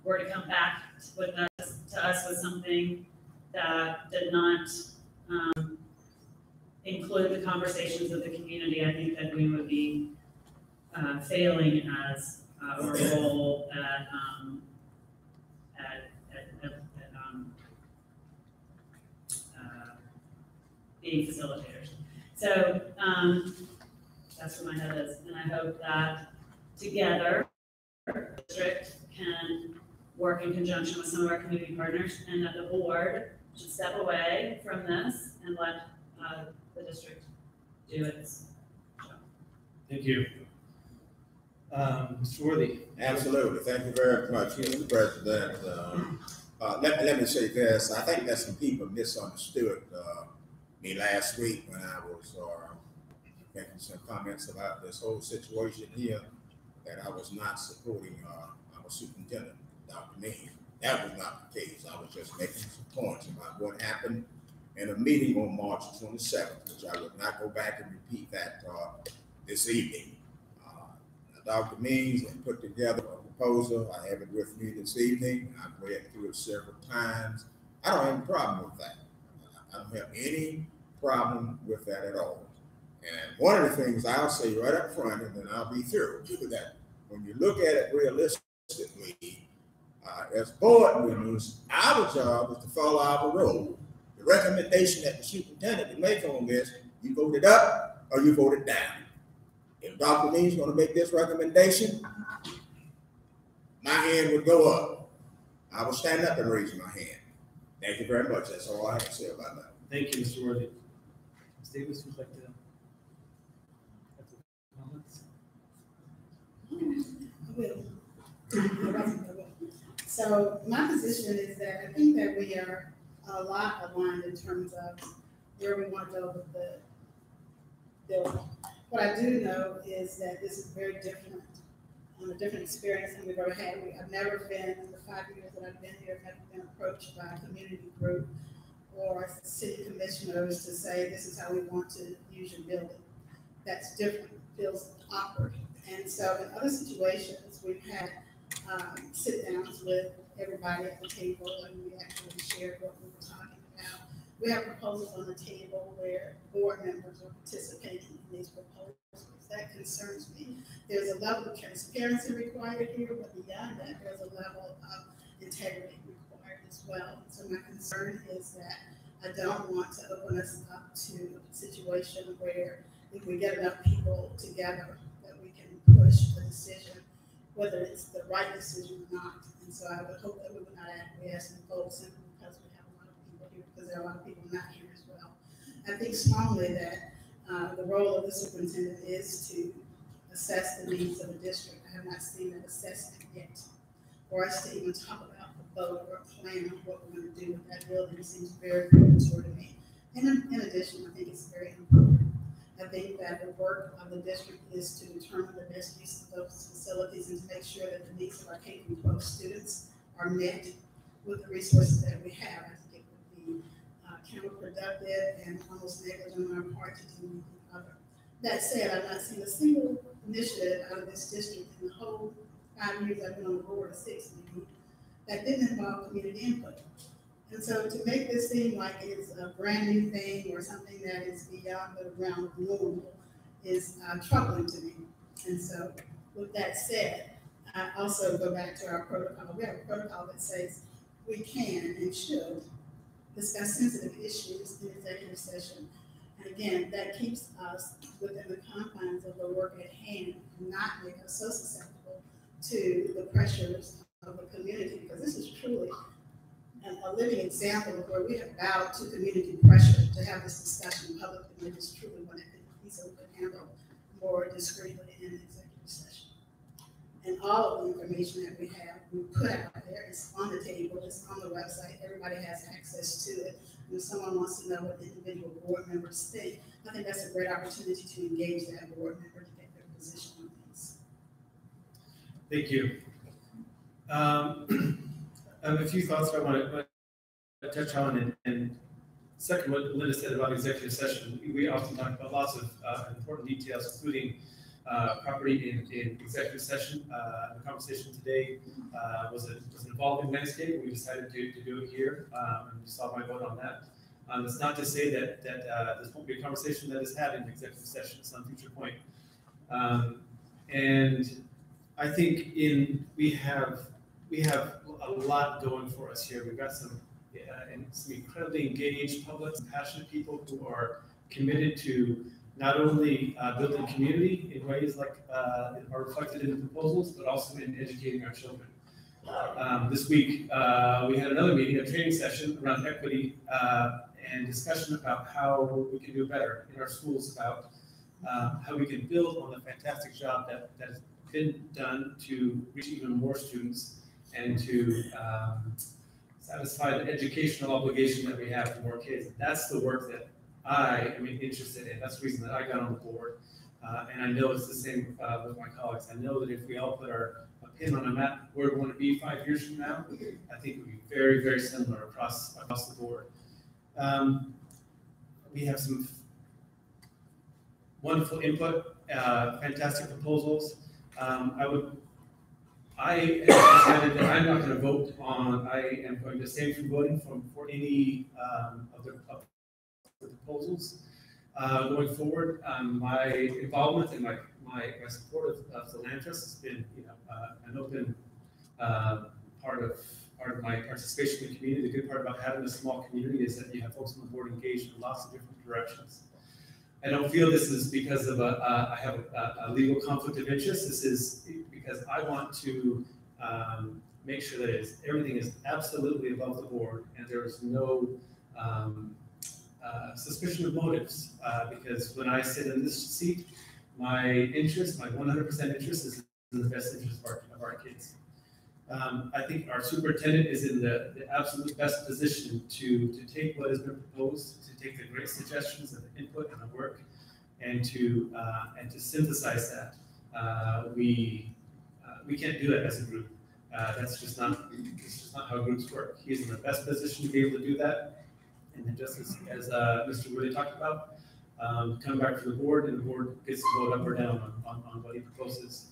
were to come back to us with something that did not include the conversations of the community, I think that we would be failing as our role at being facilitators. So that's where my head is, and I hope that together the district can work in conjunction with some of our community partners, and that the board should step away from this and let the district do its job. Thank you. Mr. Worthy. Absolutely. Thank you very much, Mr. President. Let me say this. I think that some people misunderstood me last week when I was making some comments about this whole situation here, that I was not supporting our superintendent, Dr. Means. That was not the case. I was just making some points about what happened in a meeting on March 27th, which I would not go back and repeat that this evening. Dr. Means has put together a proposal. I have it with me this evening. I've read through it several times. I don't have a problem with that. I don't have any problem with that at all. And one of the things I'll say right up front, and then I'll be through, that when you look at it realistically, as board members, our job is to follow our role. The recommendation that the superintendent will make on this, you vote it up or you vote it down. If Dr. Means is going to make this recommendation, my hand would go up. I will stand up and raise my hand. Thank you very much. That's all I have to say about that. Thank you, Mr. Worthy. Ms. Davis, would you like to have comments? So my position is that I think that we are a lot aligned in terms of where we want to go with the bill. What I do know is that this is very different, a different experience than we've ever had. I've never been, in the 5 years that I've been here, I've never been approached by a community group or city commissioners to say, this is how we want to use your building. That's different, feels awkward. And so in other situations, we've had sit downs with everybody at the table, and we actually shared what we were talking about. We have proposals on the table where board members are participating in these proposals. That concerns me. There's a level of transparency required here, but beyond that, there's a level of integrity required as well. So my concern is that I don't want to open us up to a situation where if we get enough people together that we can push the decision, whether it's the right decision or not. And so I would hope that we would not acquiesce and vote simply because we have a lot of people here, because there are a lot of people not here as well. I think strongly that the role of the superintendent is to assess the needs of the district. I have not seen that assessment yet. For us to even talk about the vote or plan on what we're going to do with that building seems very premature to me. And in addition, I think it's very important. I think that the work of the district is to determine the best use of those facilities and to make sure that the needs of our K-12 students are met with the resources that we have. I think it would be counterproductive and almost negligent on our part to do anything other. That said, I've not seen a single initiative out of this district in the whole 5 years I've been on the board, 6 maybe, that didn't involve community input. And so to make this seem like it's a brand new thing or something that is beyond the realm of normal is troubling to me. And so with that said, I also go back to our protocol. We have a protocol that says we can and should discuss sensitive issues in executive session. And again, that keeps us within the confines of the work at hand and not make us so susceptible to the pressures of the community, because this is truly a living example of where we have bowed to community pressure to have this discussion publicly, and it is truly one that we could handle more discreetly in executive session. And all of the information that we have, we put out there, it's on the table, it's on the website, everybody has access to it. And if someone wants to know what the individual board members think, I think that's a great opportunity to engage that board member to get their position on things. Thank you. I have a few thoughts that I want to touch on, and second, what Linda said about executive session. We often talk about lots of important details, including property in executive session. The conversation today was an evolving landscape. We decided to do it here, and you saw my vote on that. It's not to say that this won't be a conversation that is had in executive session at some future point. And I think we have a lot going for us here. We've got some incredibly engaged public, passionate people who are committed to not only building community in ways like are reflected in the proposals, but also in educating our children. This week, we had another meeting, a training session around equity and discussion about how we can do better in our schools, about how we can build on the fantastic job that has been done to reach even more students and to satisfy the educational obligation that we have for more kids. That's the work that I am interested in. That's the reason that I got on the board. And I know it's the same with my colleagues. I know that if we all put a pin on a map where we want to be 5 years from now, I think it would be very, very similar across the board. We have some wonderful input, fantastic proposals. I have decided that I'm not going to vote on. I am going to abstain from voting for any of the proposals going forward. My involvement and my support of the land trust has been, an open part of my participation in the community. The good part about having a small community is that you have folks on the board engaged in lots of different directions. I don't feel this is because of I have a legal conflict of interest. This is because I want to make sure that everything is absolutely above the board and there is no suspicion of motives. Because when I sit in this seat, my interest, my 100% interest is in the best interest of our kids. I think our superintendent is in the absolute best position to take what has been proposed, to take the great suggestions and the input and the work, and to synthesize that. We can't do that as a group. That's just not how groups work. He's in the best position to be able to do that. And then just as Mr. Woody talked about, come back to the board, and the board gets to vote up or down on what he proposes.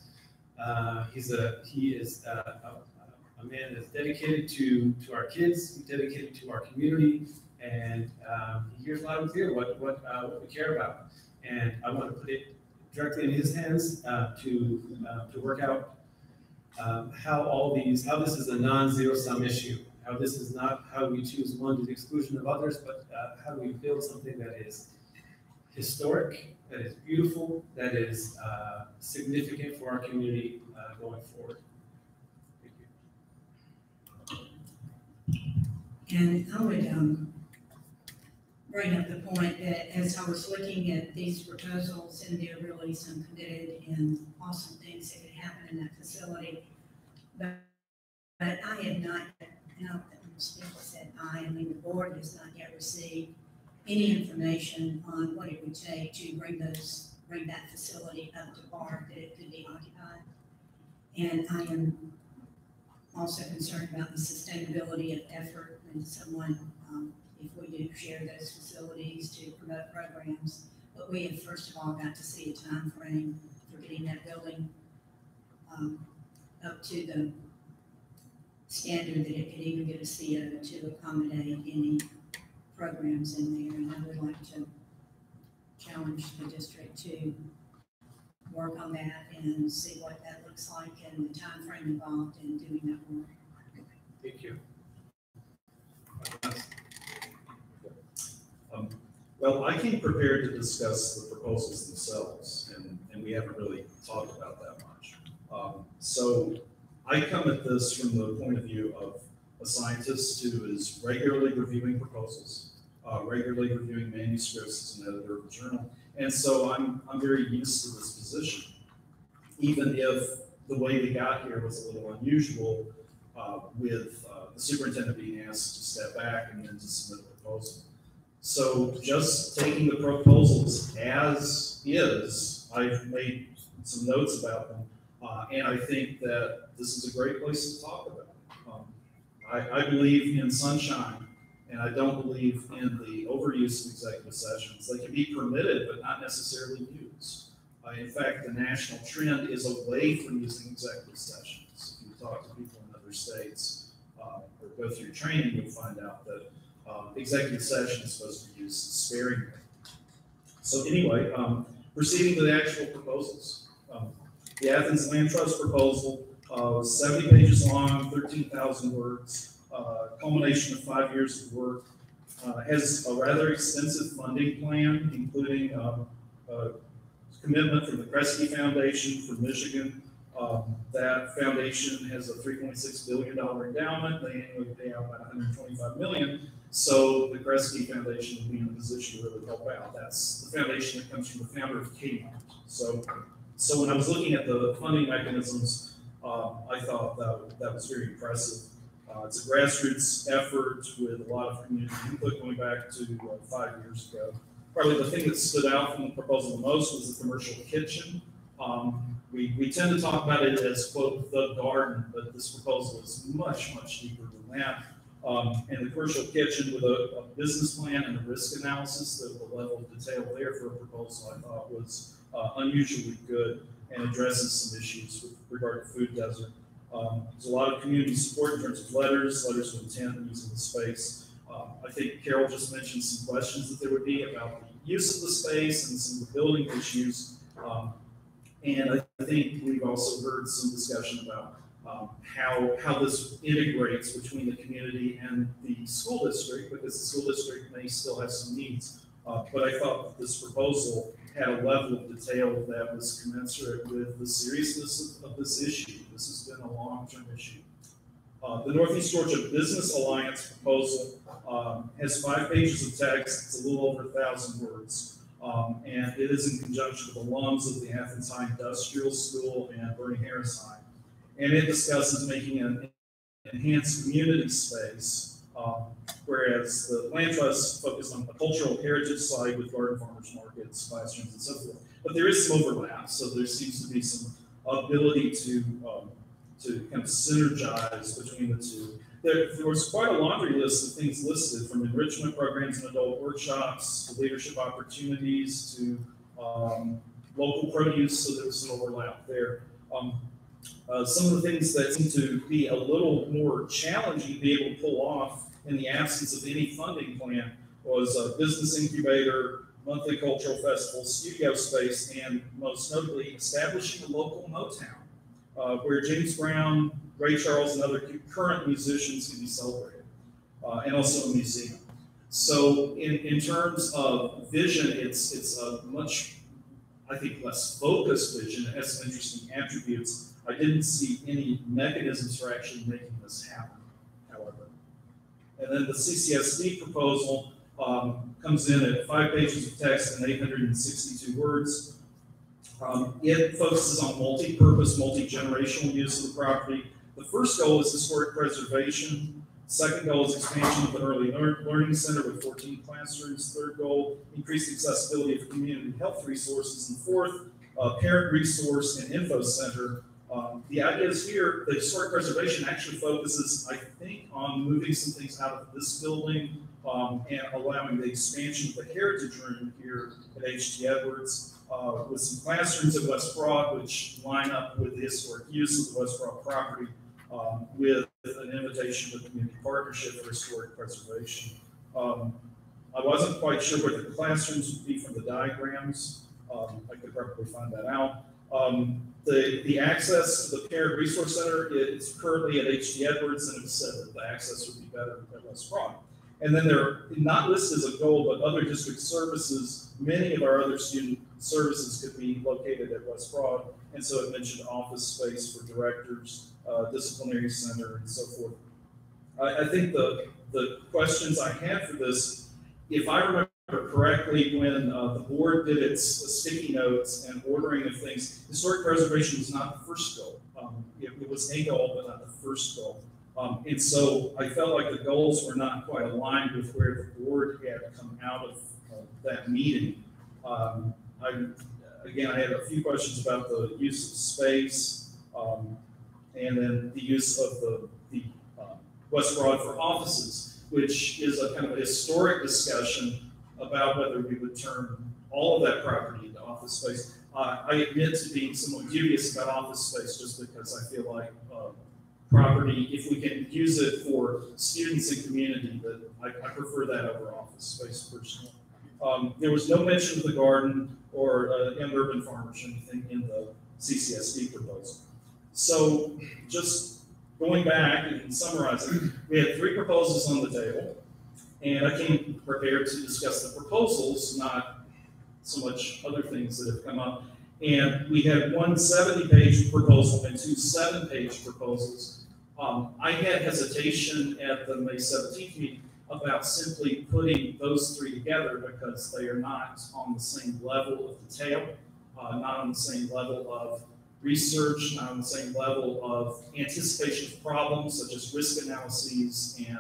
He is a man that's dedicated to our kids, dedicated to our community, and he hears loud and clear what we care about. And I want to put it directly in his hands to work out how this is a non-zero sum issue. How this is not how we choose one to the exclusion of others, but how do we build something that is historic, that is beautiful, that is significant for our community going forward. Thank you. And I would bring up the point that as I was looking at these proposals, and there are really some committed and awesome things that could happen in that facility, but I have not, and I'll speak said I mean the board has not yet received any information on what it would take to bring that facility up to par that it could be occupied. And I am also concerned about the sustainability of effort when someone, if we do share those facilities to promote programs, but we have first of all got to see a time frame for getting that building up to the standard that it could even get a CO to accommodate any programs in there. And I would like to challenge the district to work on that and see what that looks like and the time frame involved in doing that work. Thank you. Well, I came prepared to discuss the proposals themselves, and we haven't really talked about that much. So I come at this from the point of view of a scientist who is regularly reviewing proposals, regularly reviewing manuscripts as an editor of the journal. And so I'm very used to this position, even if the way we got here was a little unusual with the superintendent being asked to step back and then to submit a proposal. So just taking the proposals as is, I've made some notes about them, and I think that this is a great place to talk about it. I believe in sunshine, and I don't believe in the overuse of executive sessions. They can be permitted, but not necessarily used. In fact, the national trend is away from using executive sessions. If you talk to people in other states or go through training, you'll find out that executive session is supposed to be used sparingly. So anyway, proceeding to the actual proposals. The Athens Land Trust proposal was 70 pages long, 13,000 words, culmination of 5 years of work. Has a rather extensive funding plan, including commitment from the Kresge Foundation for Michigan. That foundation has a $3.6 billion endowment. They annually pay out about $125 million. So the Kresge Foundation will be in a position to really help out. That's the foundation that comes from the founder of Kmart. So when I was looking at the funding mechanisms, I thought that was very impressive. It's a grassroots effort with a lot of community input going back to 5 years ago. Probably the thing that stood out from the proposal the most was the commercial kitchen. We tend to talk about it as, quote, the garden, but this proposal is much, much deeper than that. And the commercial kitchen with a business plan and a risk analysis, the level of detail there for a proposal I thought was unusually good and addresses some issues with regard to food desert. There's a lot of community support in terms of letters of intent using the space. I think Carol just mentioned some questions that there would be about the use of the space and some of the building issues. And I think we've also heard some discussion about how this integrates between the community and the school district, because the school district may still have some needs. But I thought that this proposal had a level of detail that was commensurate with the seriousness of this issue. This has been a long-term issue. The Northeast Georgia Business Alliance proposal has 5 pages of text. It's a little over 1,000 words. And it is in conjunction with alums of the Athens High Industrial School and Bernie Harris High. And it discusses making an enhanced community space, whereas the Land Trust focused on the cultural heritage side with garden farmers markets, classrooms, and so forth. But there is some overlap, so there seems to be some ability to kind of synergize between the two. There was quite a laundry list of things listed, from enrichment programs and adult workshops to leadership opportunities to local produce, so there was some overlap there. Some of the things that seem to be a little more challenging to be able to pull off in the absence of any funding plan was a business incubator, monthly cultural festival, studio space, and most notably establishing a local Motown, where James Brown, Ray Charles, and other current musicians can be celebrated, and also a museum. So in terms of vision, it's a much, I think, less focused vision. It has some interesting attributes. I didn't see any mechanisms for actually making this happen, however. And then the CCSD proposal comes in at 5 pages of text and 862 words. It focuses on multi-purpose, multi-generational use of the property. The first goal is historic preservation. Second goal is expansion of an early learning center with 14 classrooms. Third goal, increased accessibility of community health resources. And fourth, parent resource and info center. The idea is here, the historic preservation actually focuses, I think, on moving some things out of this building and allowing the expansion of the heritage room here at H.T. Edwards with some classrooms at West Broad, which line up with the historic use of the West Broad property with an invitation to the community partnership for historic preservation. I wasn't quite sure where the classrooms would be from the diagrams. I could probably find that out. The access to the Parent Resource Center is currently at H.T. Edwards, and it's said that the access would be better at West Broad. And then they're not listed as a goal, but other district services, many of our other student services could be located at West Broad. And so it mentioned office space for directors, disciplinary center, and so forth. I think the questions I had for this, if I remember correctly, when the board did its sticky notes and ordering of things, historic preservation was not the first goal. It was a goal, but not the first goal. And so I felt like the goals were not quite aligned with where the board had come out of that meeting. Again, I had a few questions about the use of space and then the use of the West Broad for offices, which is a kind of a historic discussion about whether we would turn all of that property into office space. I admit to being somewhat dubious about office space just because I feel like property, if we can use it for students and community, that I prefer that over office space personally. There was no mention of the garden or an urban farmers or anything in the CCSD proposal. So just going back and summarizing, we had 3 proposals on the table, and I came prepared to discuss the proposals, not so much other things that have come up. And we had one 70-page proposal and 2 7-page proposals. I had hesitation at the May 17th meeting about simply putting those 3 together because they are not on the same level of detail, not on the same level of research, not on the same level of anticipation of problems such as risk analyses and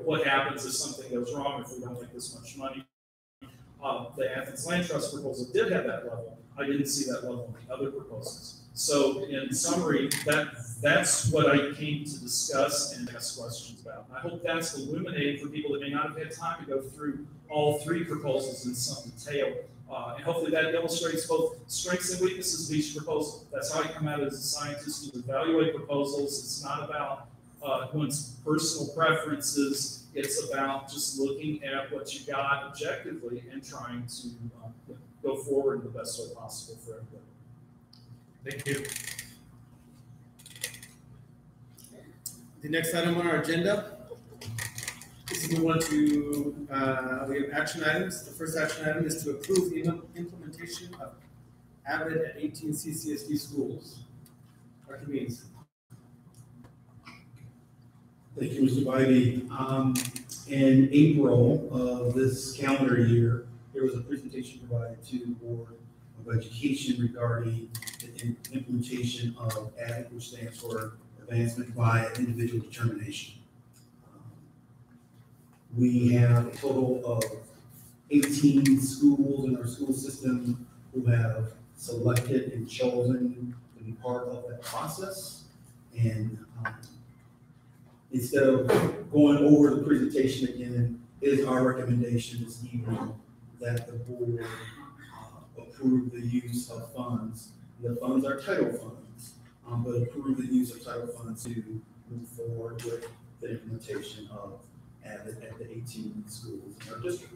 what happens if something goes wrong if we don't make this much money. The Athens Land Trust proposal did have that level. I didn't see that level in the other proposals. So in summary, that's what I came to discuss and ask questions about. I hope that's illuminating for people that may not have had time to go through all 3 proposals in some detail. And hopefully that illustrates both strengths and weaknesses of each proposal. That's how I come out as a scientist to evaluate proposals. It's not about one's personal preferences. It's about just looking at what you got objectively and trying to go forward in the best way possible for everybody. Thank you. The next item on our agenda is we want to, we have action items. The first action item is to approve the implementation of Avid at 18 CCSD schools. Dr. Means. Thank you, Mr. Bybee. In April of this calendar year, there was a presentation provided to the Board of Education regarding the implementation of ADDIC, which stands for Advancement via Individual Determination. We have a total of 18 schools in our school system who have selected and chosen to be part of that process. And instead of going over the presentation again, it is our recommendation this evening that the board approve the use of funds. The funds are title funds, but approve the use of title funds to move forward with the implementation of ADDIC at the 18 schools in our district.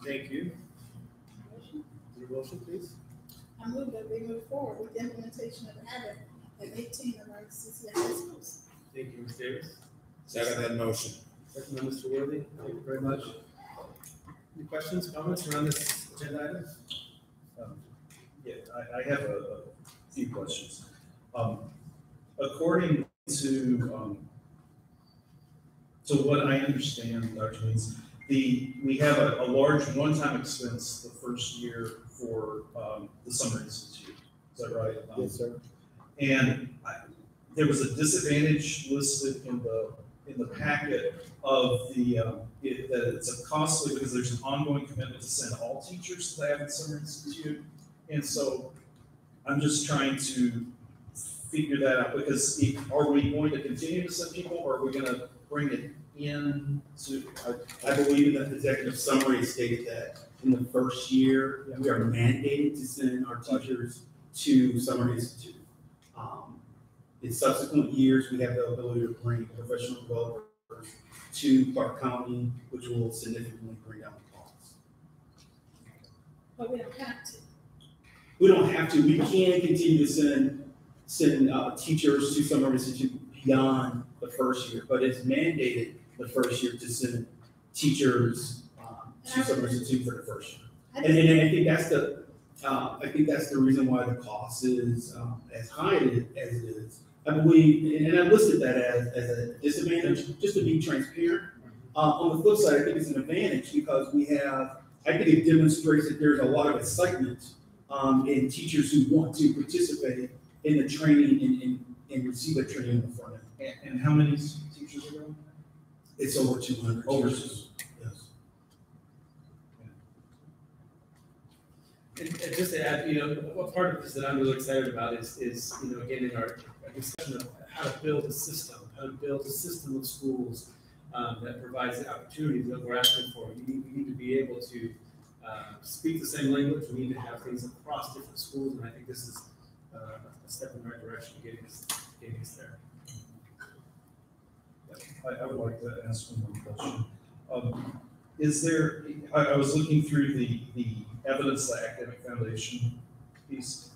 Thank you. Your motion, please. I move that we move forward with the implementation of ADDIC at 18 of our CCSD schools. Thank you, Ms. Davis. Second that motion. Second by Mr. Worthy. Thank you very much. Any questions, comments around this agenda item? Yeah, I have a few questions. According to what I understand, Dr. Means, we have a large one-time expense the first year for the Summer Institute. Is that right? Yes, sir. And there was a disadvantage listed in the packet of that it's a costly because there's an ongoing commitment to send all teachers to the Athens Summer Institute. And so I'm just trying to figure that out because are we going to continue to send people or are we going to bring it in to? I believe that the executive summary stated that in the first year, we are mandated to send our teachers to Summer Institute. In subsequent years, we have the ability to bring professional developers to Clark County, which will significantly bring down the costs. But we don't have to. We don't have to. We can continue to send teachers to Summer Institute beyond the first year, but it's mandated the first year to send teachers to Summer Institute for the first year. And I think that's the reason why the cost is as high as it is. I believe, and I listed that as a disadvantage, just to be transparent. On the flip side, I think it's an advantage because I think it demonstrates that there's a lot of excitement in teachers who want to participate in the training and receive a training in the front end. And how many teachers are going? It's over 200. Over teachers. Yes. And just to add, what part of this that I'm really excited about is again, in our discussion of how to build a system of schools that provides the opportunities that we're asking for. We need to be able to speak the same language. We need to have things across different schools, and I think this is a step in the right direction, getting us there. I would like to ask one more question. Is there, I was looking through the evidence, the academic foundation piece.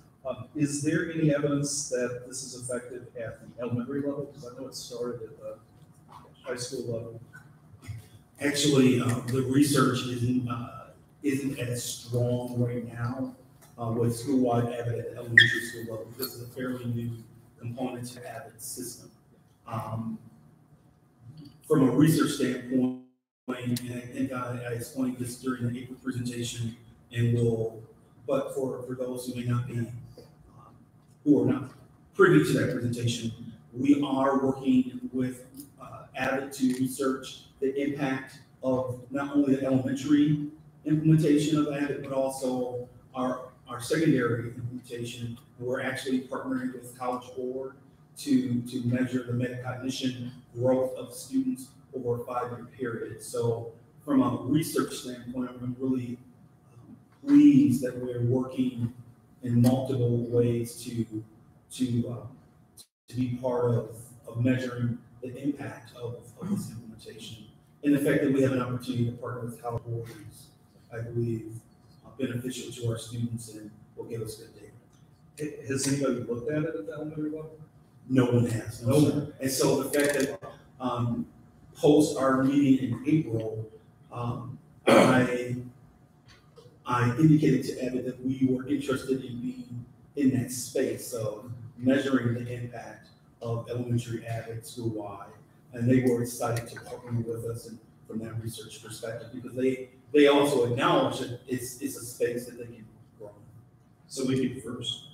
Is there any evidence that this is effective at the elementary level? Because I know it started at the high school level. Actually, the research isn't as strong right now with school-wide Avid at the elementary school level because it's a fairly new component to Avid's system. From a research standpoint, and I think I explained this during the April presentation, but for those who may not be, who are not privy to that presentation, we are working with Avid to research the impact of not only the elementary implementation of Avid, but also our secondary implementation. We're actually partnering with College Board to measure the metacognition growth of students over a 5-year period. So from a research standpoint, I'm really pleased that we're working in multiple ways to be part of measuring the impact of this implementation. And the fact that we have an opportunity to partner with College Board is, I believe, beneficial to our students and will give us good data. Has anybody looked at it at the elementary level? No one has. No one. And so the fact that post our meeting in April, I indicated to Evan that we were interested in being in that space of measuring the impact of elementary Avid school-wide. And they were excited to partner with us and from that research perspective because they also acknowledge that it's a space that they can grow in. So we be first.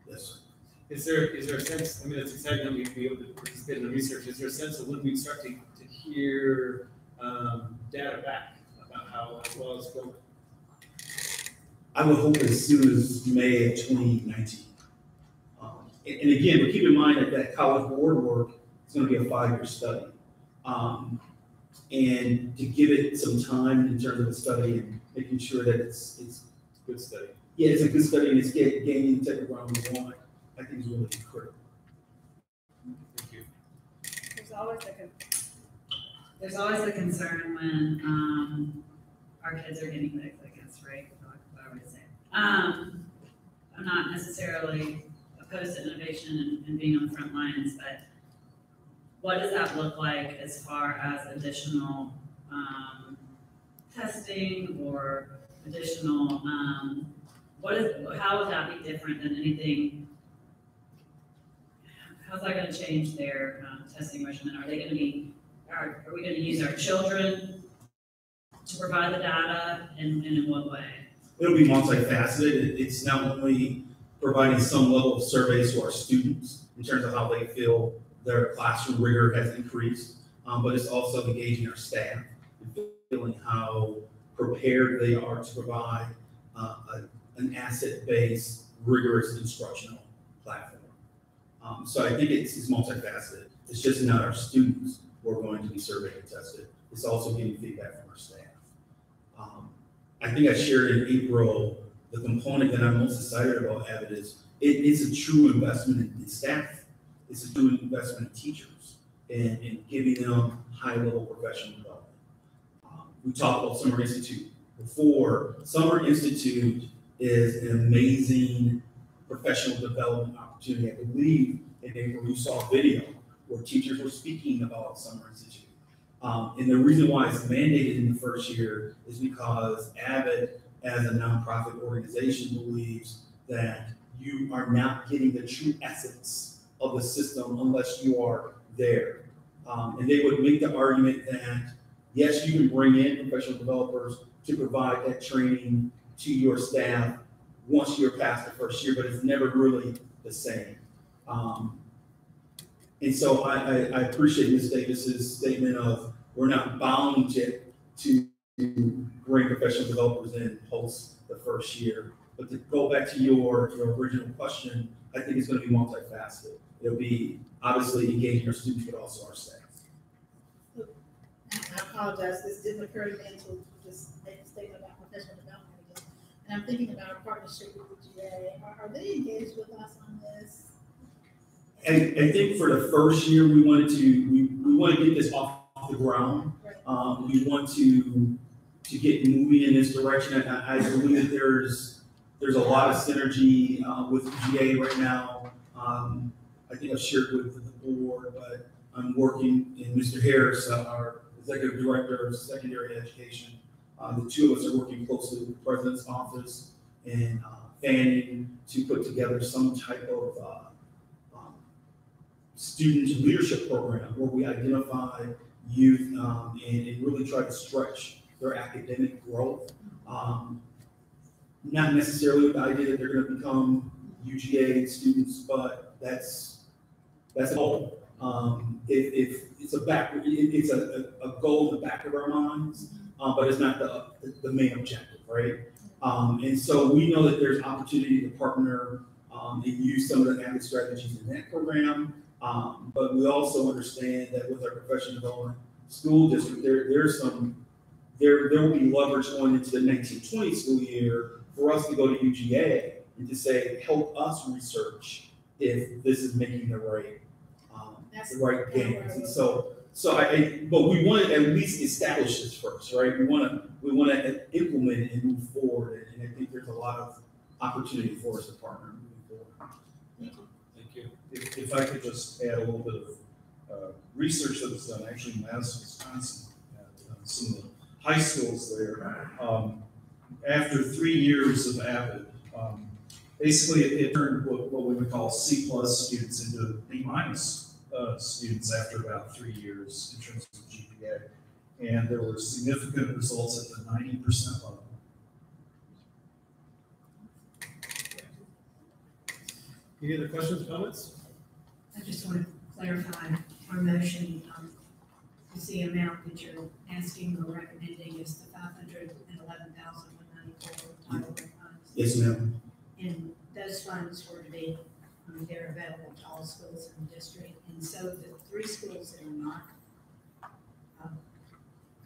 Yes, sir. Is there a sense, I mean, it's exciting that we'd be able to participate in the research. Is there a sense of when we start to hear data back about how well it's going? I would hope as soon as May of 2019. And again, but keep in mind that College Board work is going to be a 5-year study. And to give it some time in terms of the study and making sure that it's a good study. Yeah, it's a good study and it's gaining the type of ground we want. I think it's really critical. Thank you. There's always a concern when our kids are getting picked, I guess, right? What I would say. I'm not necessarily opposed to innovation and being on the front lines, but what does that look like as far as additional testing or additional, how would that be different than anything? How's that going to change their testing regimen? Are we going to use our children to provide the data and in what way? It'll be multifaceted. It's not only providing some level of surveys to our students in terms of how they feel their classroom rigor has increased, but it's also engaging our staff and feeling how prepared they are to provide an asset-based, rigorous instructional platform. So I think it's multifaceted. It's just not our students who are going to be surveyed and tested. It's also getting feedback from our staff. I think I shared in April, the component that I'm most excited about Avid is it's a true investment in staff. It's a true investment in teachers and giving them high-level professional development. We talked about Summer Institute before. Summer Institute is an amazing professional development opportunity. I believe in April you saw a video where teachers were speaking about Summer Institute. And the reason why it's mandated in the first year is because Avid, as a nonprofit organization, believes that you are not getting the true essence of the system unless you are there. And they would make the argument that, yes, you can bring in professional developers to provide that training to your staff once you're past the first year, but it's never really the same. And so I appreciate Ms. Davis's statement of we're not bound to bring professional developers in post the first year. But to go back to your original question, I think it's going to be multifaceted. It'll be obviously engaging our students, but also our staff. I apologize, this didn't occur to me until just make a statement about professional development. And I'm thinking about a partnership with the GA. Are they engaged with us on this? I think for the first year, we want to get this off the ground. Right. We want to get moving in this direction. I believe that there's a lot of synergy with GA right now. I think I've shared with the board, but I'm working, and Mr. Harris, our executive director of secondary education. The two of us are working closely with the president's office and Fanning to put together some type of student leadership program where we identify youth and really try to stretch their academic growth. Not necessarily with the idea that they're going to become UGA students, but that's a goal. If it's it's a goal in the back of our minds, but it's not the main objective, right? And so we know that there's opportunity to partner and use some of the added strategies in that program. But we also understand that with our professional development school district, there will be leverage going into the 1920 school year for us to go to UGA and to say, help us research if this is making the right gains. And but we want to at least establish this first, right? We want to implement it and move forward. And I think there's a lot of opportunity for us to partner moving forward. Thank you. If I could just add a little bit of research that was done actually in Madison, Wisconsin, at some of the high schools there. After 3 years of AVID, basically it turned what we would call C+ students into B- students after about 3 years in terms of GPA. And there were significant results at the 90% level. Any other questions, comments? I just want to clarify our motion, is the amount that you're asking or recommending is the $511,194 title funds. Yes, ma'am. And those funds were to be, they're available to all schools in the district. And so the 3 schools that are not,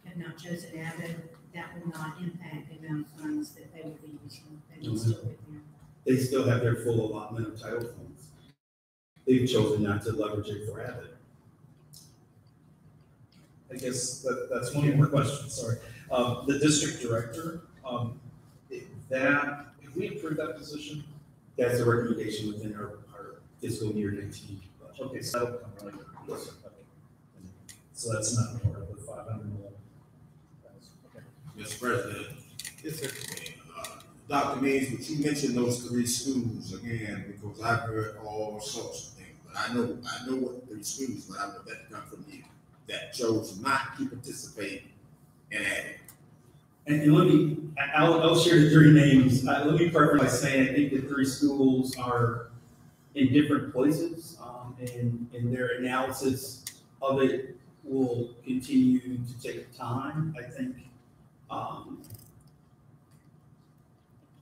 have not chosen AVID, that will not impact the amount of funds that they will be using. They will still be there. They still have their full allotment of title funds. They've chosen not to leverage it for AVID. I guess that's one more question, sorry. The district director, if we approve that position? That's a recommendation within our fiscal year 19. Okay, so that'll come right. Yes, sir. Okay. So that's not part of the 511. Okay. Mr. President. Yes, sir. Dr. Means, would you mention those 3 schools again, because I've heard all sorts of things, but I know what 3 schools, but I know that come from you, that chose not to participate in AVID. And I'll share the 3 names. Let me preface by saying I think the 3 schools are in different places, and their analysis of it will continue to take time, I think.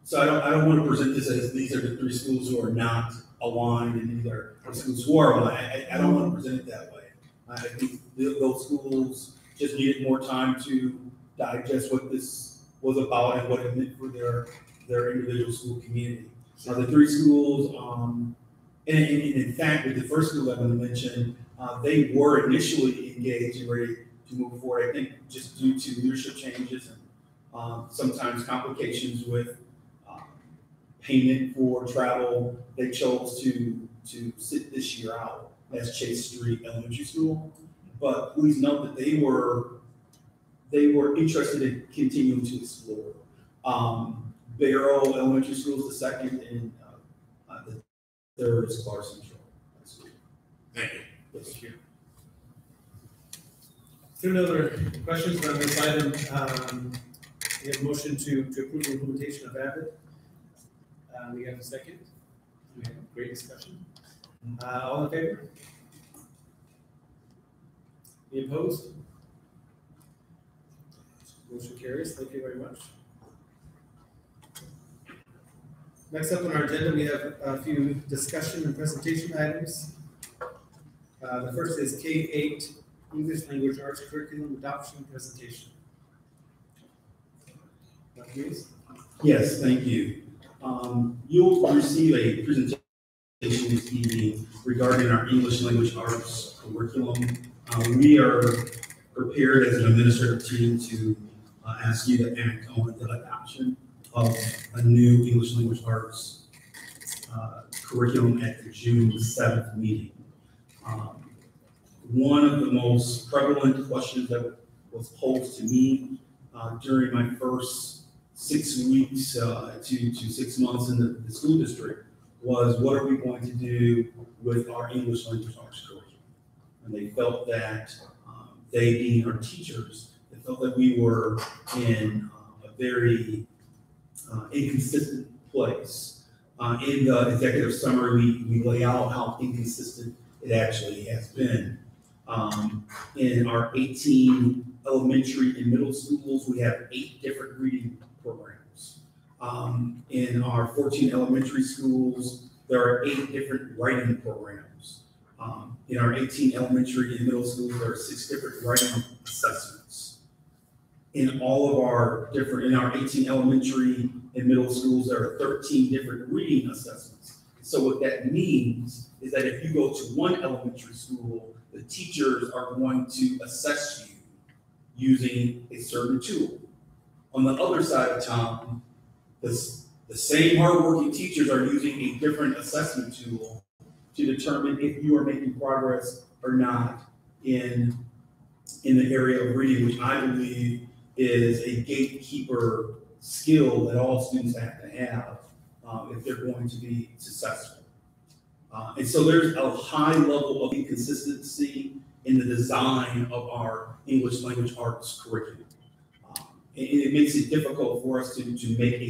So I don't want to present this as these are the 3 schools who are not aligned, and these are the schools who are aligned. I don't want to present it that way. I think those schools just needed more time to digest what this was about and what it meant for their individual school community. So the 3 schools, and in fact, with the first school I'm going to mention, they were initially engaged and ready to move forward. I think just due to leadership changes and sometimes complications with payment for travel, they chose to sit this year out as Chase Street Elementary School. But please note that they were interested in continuing to explore. Barrow Elementary School is the second, and the third is Clark Central High School. Thank you. Thank you. If there are no other questions on this item, we have a motion to approve the implementation of AVID. We have a second. We have a great discussion. All in favor? Any opposed? Motion carries. Thank you very much. Next up on our agenda, we have a few discussion and presentation items. The first is K-8 English Language Arts Curriculum Adoption Presentation. Please. Yes, thank you. You'll receive a presentation this evening regarding our English language arts curriculum. We are prepared as an administrative team to ask you to act on the adoption of a new English language arts curriculum at the June 7th meeting. One of the most prevalent questions that was posed to me during my first 6 weeks to 6 months in the school district was, what are we going to do with our English language arts curriculum? And they felt that they being our teachers, they felt that we were in a very inconsistent place. In the executive summary, we lay out how inconsistent it actually has been. In our 18 elementary and middle schools, we have 8 different reading programs. In our 14 elementary schools, there are 8 different writing programs. In our 18 elementary and middle schools, there are 6 different writing assessments. In all of our in our 18 elementary and middle schools, there are 13 different reading assessments. So what that means is that if you go to one elementary school, the teachers are going to assess you using a certain tool. On the other side of town, the same hardworking teachers are using a different assessment tool to determine if you are making progress or not in the area of reading, which I believe is a gatekeeper skill that all students have to have if they're going to be successful. And so there's a high level of inconsistency in the design of our English language arts curriculum. And it makes it difficult for us to make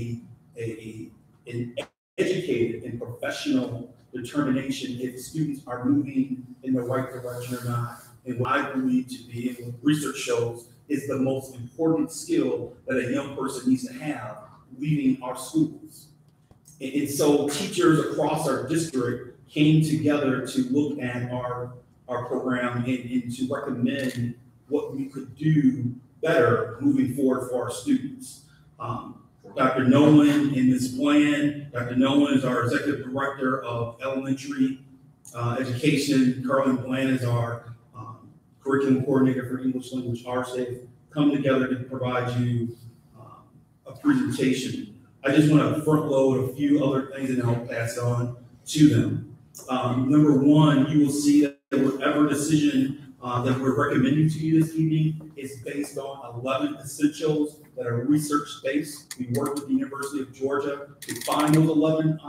an educated and professional determination if students are moving in the right direction or not. And what I believe to be, and what research shows, is the most important skill that a young person needs to have leaving our schools. And so teachers across our district came together to look at our program and to recommend what we could do better moving forward for our students. Dr. Nolan in this plan, Dr. Nolan is our Executive Director of Elementary Education. Carlin Bland is our Curriculum Coordinator for English Language Arts. They've come together to provide you a presentation. I just want to front load a few other things and I'll pass it on to them. Number one, you will see that whatever decision that we're recommending to you this evening is based on 11 essentials that are research-based. We worked with the University of Georgia to find those 11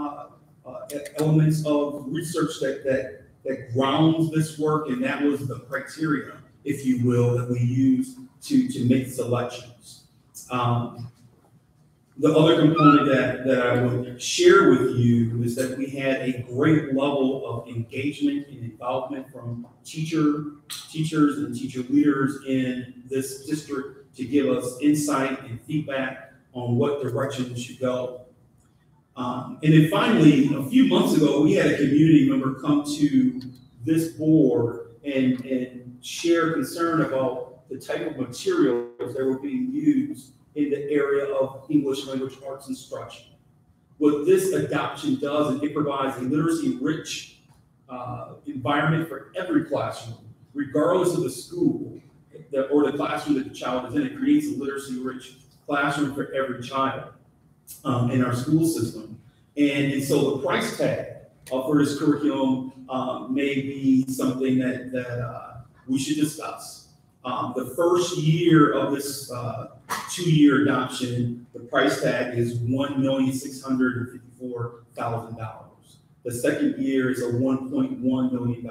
elements of research that grounds this work, and that was the criteria, if you will, that we used to make selections. The other component that I would share with you is that we had a great level of engagement and involvement from teachers and teacher leaders in this district to give us insight and feedback on what direction we should go. And then finally, a few months ago, we had a community member come to this board and share concern about the type of materials that were being used in the area of English language arts instruction. What this adoption does is it provides a literacy-rich environment for every classroom, regardless of the school or the classroom that the child is in. It creates a literacy-rich classroom for every child in our school system. And so the price tag for this curriculum may be something that we should discuss. The first year of this 2-year adoption, the price tag is $1,654,000. The second year is a $1.1 million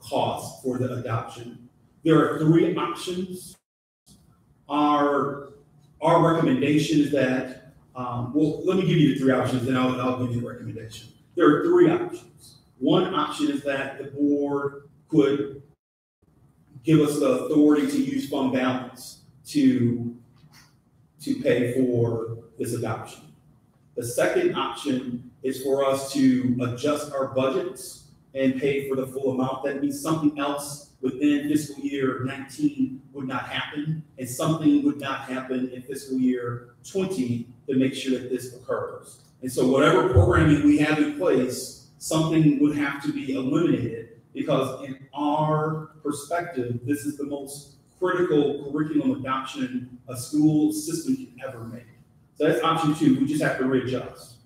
cost for the adoption. There are 3 options. Our recommendation is that, well, let me give you the 3 options, then I'll give you the recommendation. There are 3 options. One option is that the board could give us the authority to use fund balance to pay for this adoption. The second option is for us to adjust our budgets and pay for the full amount. That means something else within fiscal year 19 would not happen, and something would not happen in fiscal year 20 to make sure that this occurs. And so whatever programming we have in place, something would have to be eliminated, because in our perspective, this is the most critical curriculum adoption a school system can ever make. So that's option 2, we just have to readjust.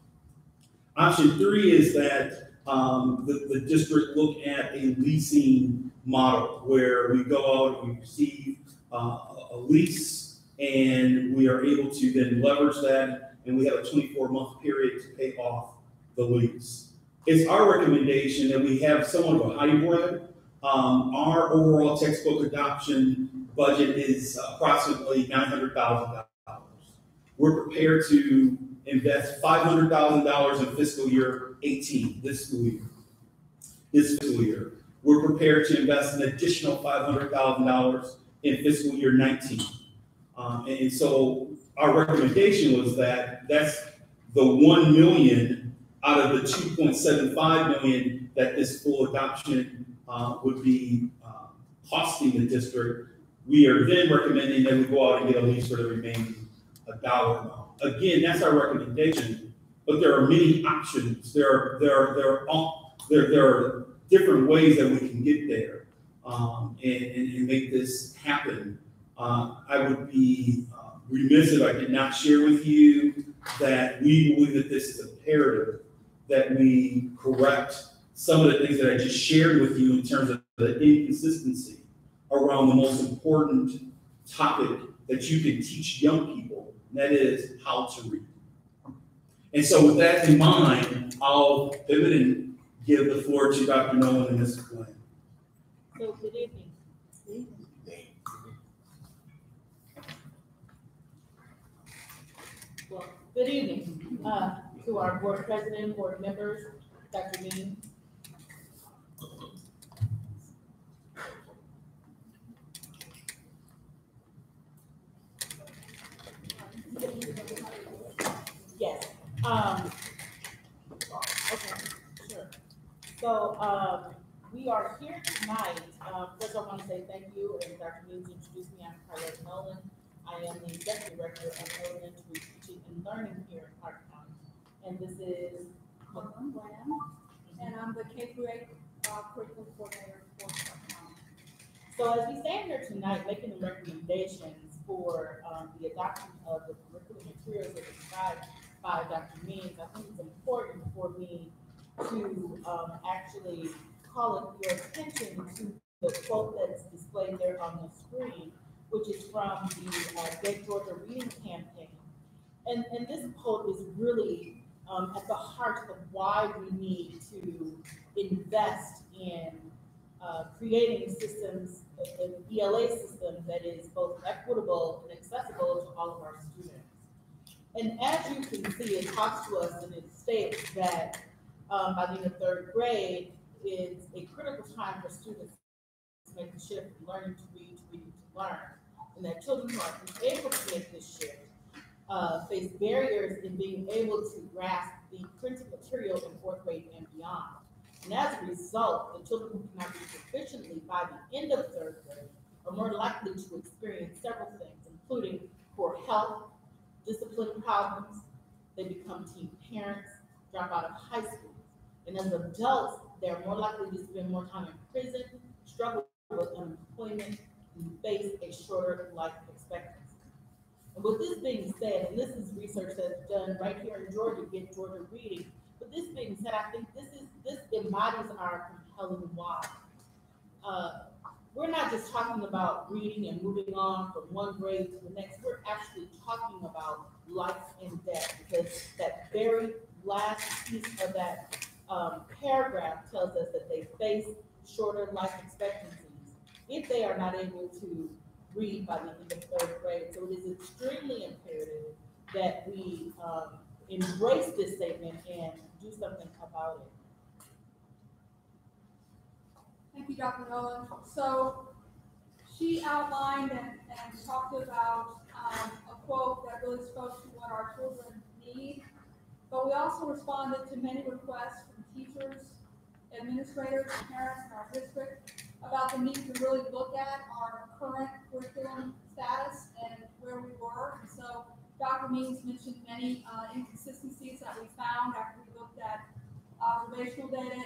Option 3 is that the district look at a leasing model where we go out and we receive a lease, and we are able to then leverage that, and we have a 24-month period to pay off the lease. It's our recommendation that we have somewhat of a hybrid. Our overall textbook adoption budget is approximately $900,000. We're prepared to invest $500,000 in fiscal year 18, this school year. We're prepared to invest an additional $500,000 in fiscal year 19. And so our recommendation was that that's the $1 million out of the $2.75 million that this full adoption would be costing the district. We are then recommending that we go out and get a lease for the remaining dollar amount. Again, that's our recommendation, but there are many options. There are different ways that we can get there and make this happen. I would be remiss if I did not share with you that we believe that this is imperative, that we correct some of the things that I just shared with you in terms of the inconsistency around the most important topic that you can teach young people, and that is how to read. And so with that in mind, I'll pivot and give the floor to Dr. Nolan and Ms. Glenn. So, good evening. Well, good evening to our board president, board members, Dr. Dean. Yes. Okay, sure. So we are here tonight. First, I want to say thank you, and Dr. Means introduced me. I'm Carlette Nolan. I am the executive director of elementary teaching and learning here in Clark County. And this is I'm Glenn, and I'm the K-8 curriculum coordinator for Clark County. So as we stand here tonight making the recommendations for the adoption of the curriculum materials that were described by Dr. Means, I think it's important for me to actually call your attention to the quote that's displayed there on the screen, which is from the Get Georgia Reading Campaign. And this quote is really at the heart of why we need to invest in creating systems, an ELA system that is both equitable and accessible to all of our students. And as you can see, it talks to us and it states that by the end of 3rd grade is a critical time for students to make the shift from learning to read to learn. And that children who are unable to make this shift face barriers in being able to grasp the printed material in 4th grade and beyond. And as a result, the children who cannot read proficiently by the end of 3rd grade are more likely to experience several things, including poor health, discipline problems, they become teen parents, drop out of high school. And as adults, they're more likely to spend more time in prison, struggle with unemployment, and face a shorter life expectancy. And with this being said, and this is research that's done right here in Georgia, Get Georgia Reading, but this being said, I think this embodies our compelling why. We're not just talking about reading and moving on from one grade to the next. We're actually talking about life and death, because that very last piece of that paragraph tells us that they face shorter life expectancies if they are not able to read by the end of 3rd grade. So it is extremely imperative that we embrace this statement and do something about it. Thank you, Dr. Nolan. So she outlined and talked about a quote that really spoke to what our children need, but we also responded to many requests from teachers, administrators and parents in our district about the need to really look at our current curriculum status and where we were. And so Dr. Means mentioned many inconsistencies that we found after we looked at observational data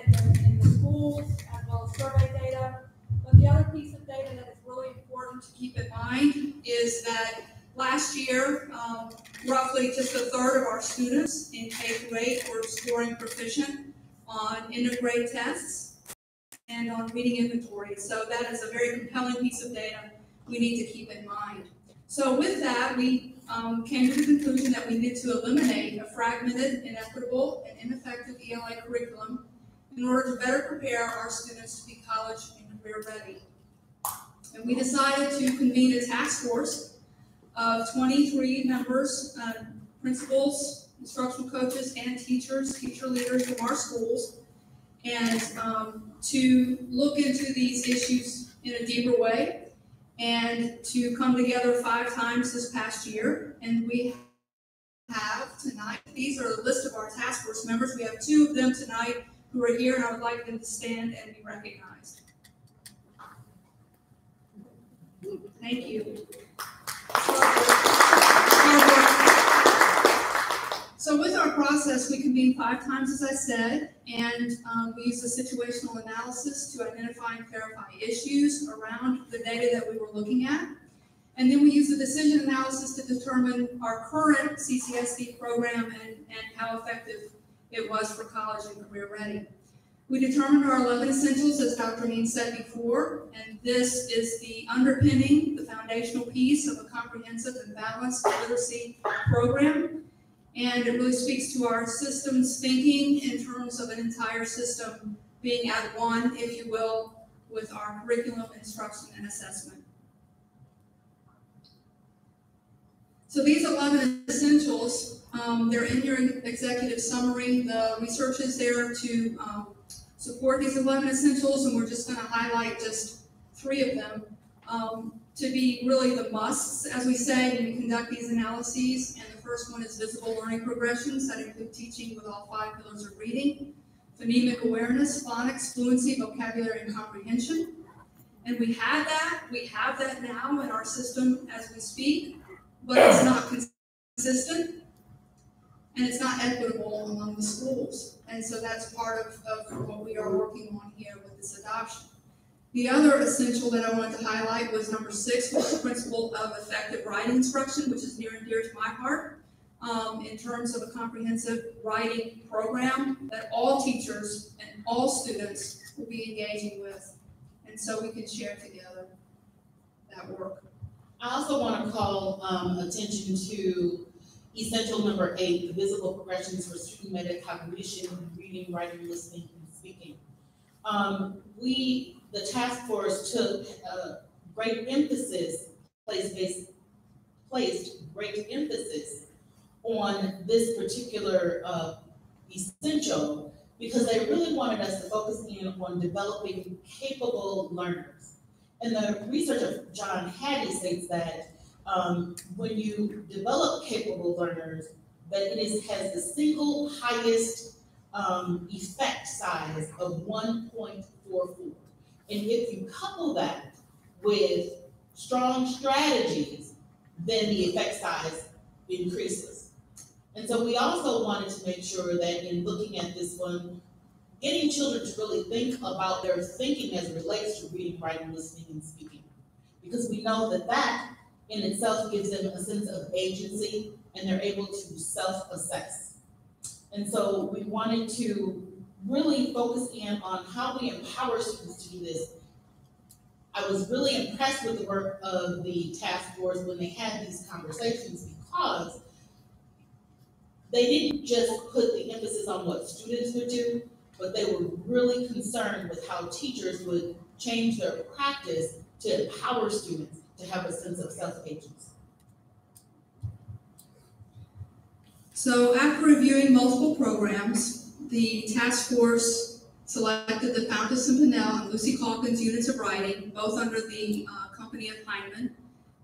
in the schools as well as survey data. But the other piece of data that is really important to keep in mind is that last year, roughly just a third of our students in K-8 were scoring proficient on end-of-grade tests and on reading inventory. So that is a very compelling piece of data we need to keep in mind. So with that, we came to the conclusion that we need to eliminate a fragmented, inequitable, and ineffective ELA curriculum in order to better prepare our students to be college and career ready. And we decided to convene a task force of 23 members, principals, instructional coaches, and teachers, teacher leaders from our schools, and to look into these issues in a deeper way, and to come together 5 times this past year. And we have tonight, these are the list of our task force members. We have 2 of them tonight who are here, and I would like them to stand and be recognized. Thank you. So with our process, we convene 5 times, as I said, and we use a situational analysis to identify and clarify issues around the data that we were looking at. And then we use a decision analysis to determine our current CCSD program and how effective it was for college and career ready. We determined our 11 essentials, as Dr. Means said before, and this is the underpinning, the foundational piece of a comprehensive and balanced literacy program. And it really speaks to our systems thinking in terms of an entire system being at one, if you will, with our curriculum, instruction, and assessment. So these 11 essentials, they're in your executive summary. The research is there to support these 11 essentials, and we're just going to highlight just 3 of them to be really the musts, as we say, when we conduct these analyses. And the first one is visible learning progressions that include teaching with all 5 pillars of reading, phonemic awareness, phonics, fluency, vocabulary, and comprehension. And we have that now in our system as we speak, but it's not consistent and it's not equitable among the schools. And so that's part of what we are working on here with this adoption. The other essential that I wanted to highlight was number 6, which is the principle of effective writing instruction, which is near and dear to my heart, in terms of a comprehensive writing program that all teachers and all students will be engaging with. And so we can share together that work. I also want to call attention to essential number 8, the visible progressions for student metacognition, reading, writing, listening, and speaking. The task force took great emphasis, placed great emphasis on this particular essential because they really wanted us to focus in on developing capable learners. And the research of John Hattie states that when you develop capable learners, that it has the single highest effect size of 1.44. And if you couple that with strong strategies, then the effect size increases. And so we also wanted to make sure that in looking at this one, getting children to really think about their thinking as it relates to reading, writing, listening, and speaking. Because we know that that in itself gives them a sense of agency and they're able to self-assess. And so we wanted to really focus in on how we empower students to do this. I was really impressed with the work of the task force when they had these conversations because they didn't just put the emphasis on what students would do, but they were really concerned with how teachers would change their practice to empower students to have a sense of self-agency. So after reviewing multiple programs, the task force selected the Fountas and Pinnell and Lucy Calkins units of writing, both under the company of Heinemann,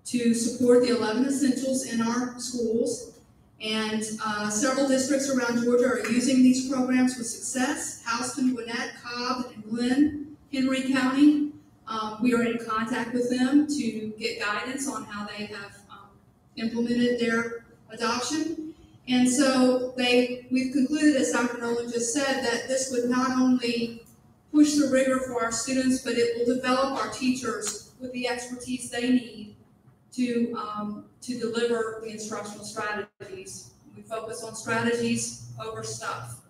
to support the 11 essentials in our schools And several districts around Georgia are using these programs with success. Houston, Gwinnett, Cobb, and Glenn, Henry County. We are in contact with them to get guidance on how they have implemented their adoption. And so we've concluded, as Dr. Nolan just said, that this would not only push the rigor for our students, but it will develop our teachers with the expertise they need to deliver the instructional strategies. We focus on strategies over stuff.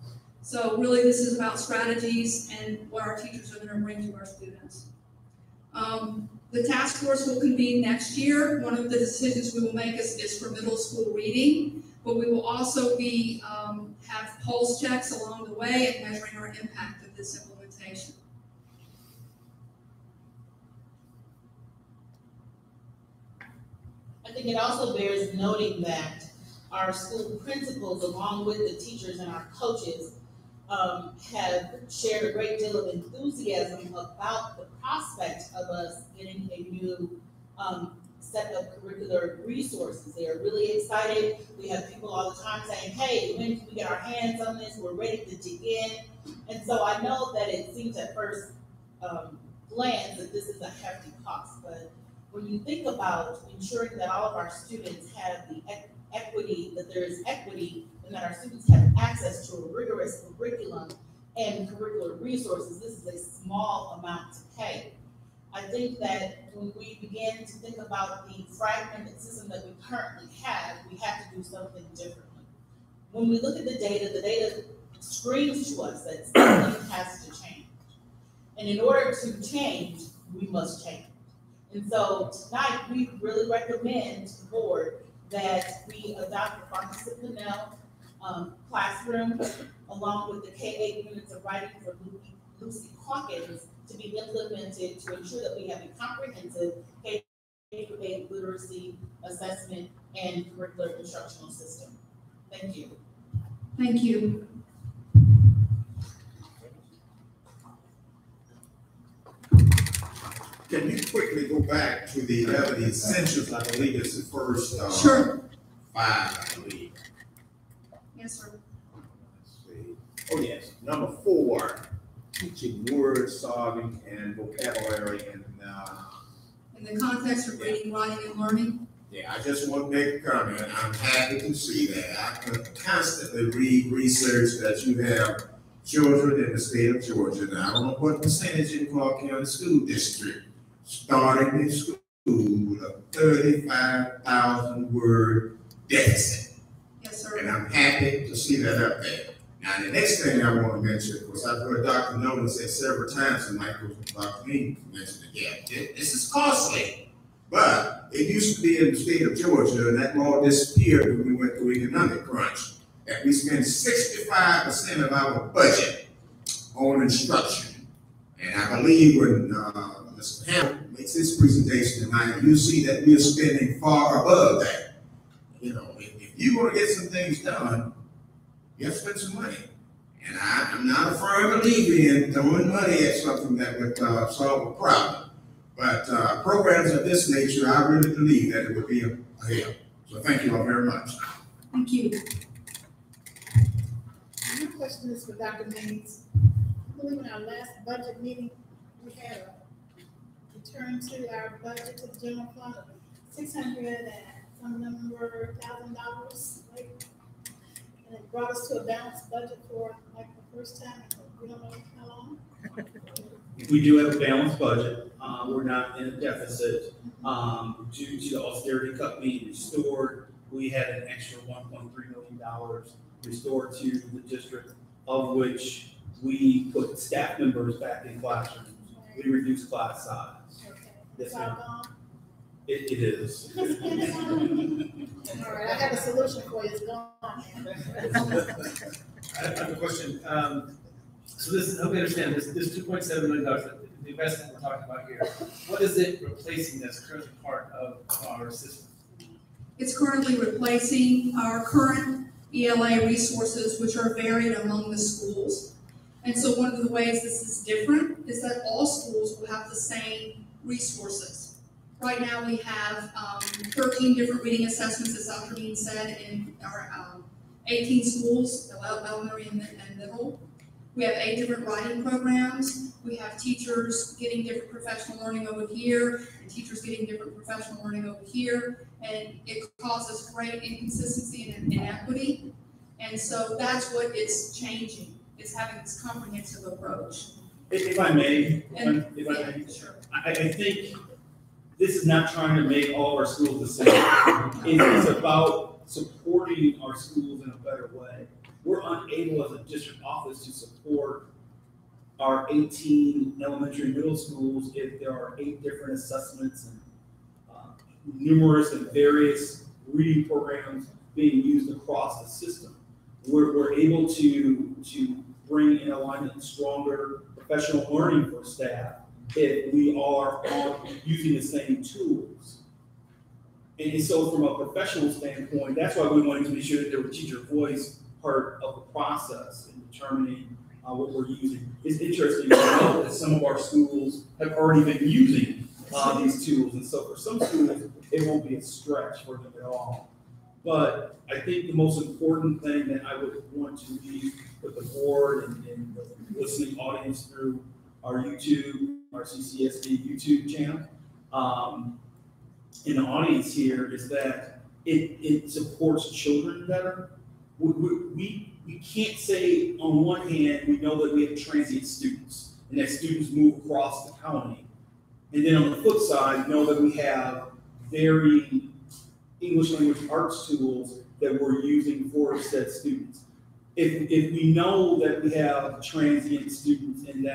So really this is about strategies and what our teachers are going to bring to our students. The task force will convene next year. One of the decisions we will make is for middle school reading, but we will also be have pulse checks along the way and measuring our impact of this implementation. I think it also bears noting that our school principals, along with the teachers and our coaches, have shared a great deal of enthusiasm about the prospect of us getting a new set of curricular resources. They are really excited. We have people all the time saying, hey, when can we get our hands on this? We're ready to dig in. And so I know that it seems at first glance that this is a hefty cost, but when you think about ensuring that all of our students have the equity, that there is equity, and that our students have access to a rigorous curriculum and curricular resources, this is a small amount to pay. I think that when we begin to think about the fragmented system that we currently have, we have to do something differently. When we look at the data screams to us that something has to change. And in order to change, we must change. And so tonight, we really recommend to the board that we adopt the Pharmacy Pinnell classroom, along with the K-8 units of writing for Lucy Hawkins, to be implemented to ensure that we have a comprehensive K-8 literacy assessment and curricular instructional system. Thank you. Thank you. Can you quickly go back to the 11 essentials? I believe it's the first Sure. 5, I believe. Yes, sir. Let's see. Oh, yes. Number 4, teaching word solving and vocabulary. And In the context of reading, writing, and learning. yeah, I just want to make a comment. I'm happy to see that. I can constantly read research that you have children in the state of Georgia. Now, I don't know what percentage in Clark County School District starting in school with a 35,000 word deficit. Yes, sir. And I'm happy to see that up there. Now, the next thing I want to mention, of course, I've heard Dr. Nolan say several times tonight, Dr. Means mentioned it, yeah, this is costly. But it used to be in the state of Georgia, and that law disappeared when we went through economic crunch, that we spend 65% of our budget on instruction. And I believe when Mr. Hamilton makes his presentation tonight, you see that we're spending far above that. You know, if you want to get some things done, you have to spend some money. And I'm not a firm believer in throwing money at something that would solve a problem. But programs of this nature, I really believe that it would be a help. So thank you all very much. Thank you. My question is for Dr. Means. I believe in our last budget meeting, we had a return to our budget to the general fund of $600,000, right? And it brought us to a balanced budget for like the first time, we don't know how long. We do have a balanced budget. We're not in a deficit. Due to the austerity cut being restored, we had an extra $1.3 million restored to the district, of which we put staff members back in classrooms. We reduced class size. Okay. Yes, It's all ma'am. gone? It is. All right, I have a solution for you, it's gone. I have a question. So this, help me understand, this $2.7 million, the investment we're talking about here, what is it replacing that's currently part of our system? It's currently replacing our current ELA resources, which are varied among the schools. And so one of the ways this is different is that all schools will have the same resources. Right now, we have 13 different reading assessments, as Dr. Dean said, in our 18 schools, elementary and middle. We have 8 different writing programs. We have teachers getting different professional learning over here, and teachers getting different professional learning over here. And it causes great inconsistency and inequity. And so that's what it's changing, is having this comprehensive approach. If I may, Sure. I think this is not trying to make all of our schools the same. It's about supporting our schools in a better way. We're unable as a district office to support our 18 elementary and middle schools if there are 8 different assessments and numerous and various reading programs being used across the system. We're able to bring in alignment stronger professional learning for staff if we are all using the same tools. And so from a professional standpoint, that's why we wanted to be sure that there was teacher voice part of the process in determining what we're using. It's interesting to know that some of our schools have already been using these tools. And so for some schools, it won't be a stretch for them at all. But I think the most important thing that I would want to leave with the board and the listening audience through our YouTube, our CCSD YouTube channel, in the audience here is that it supports children better. We can't say on one hand, we know that we have transient students and that students move across the county. And then on the flip side, know that we have very English language arts tools that we're using for said students. If we know that we have transient students and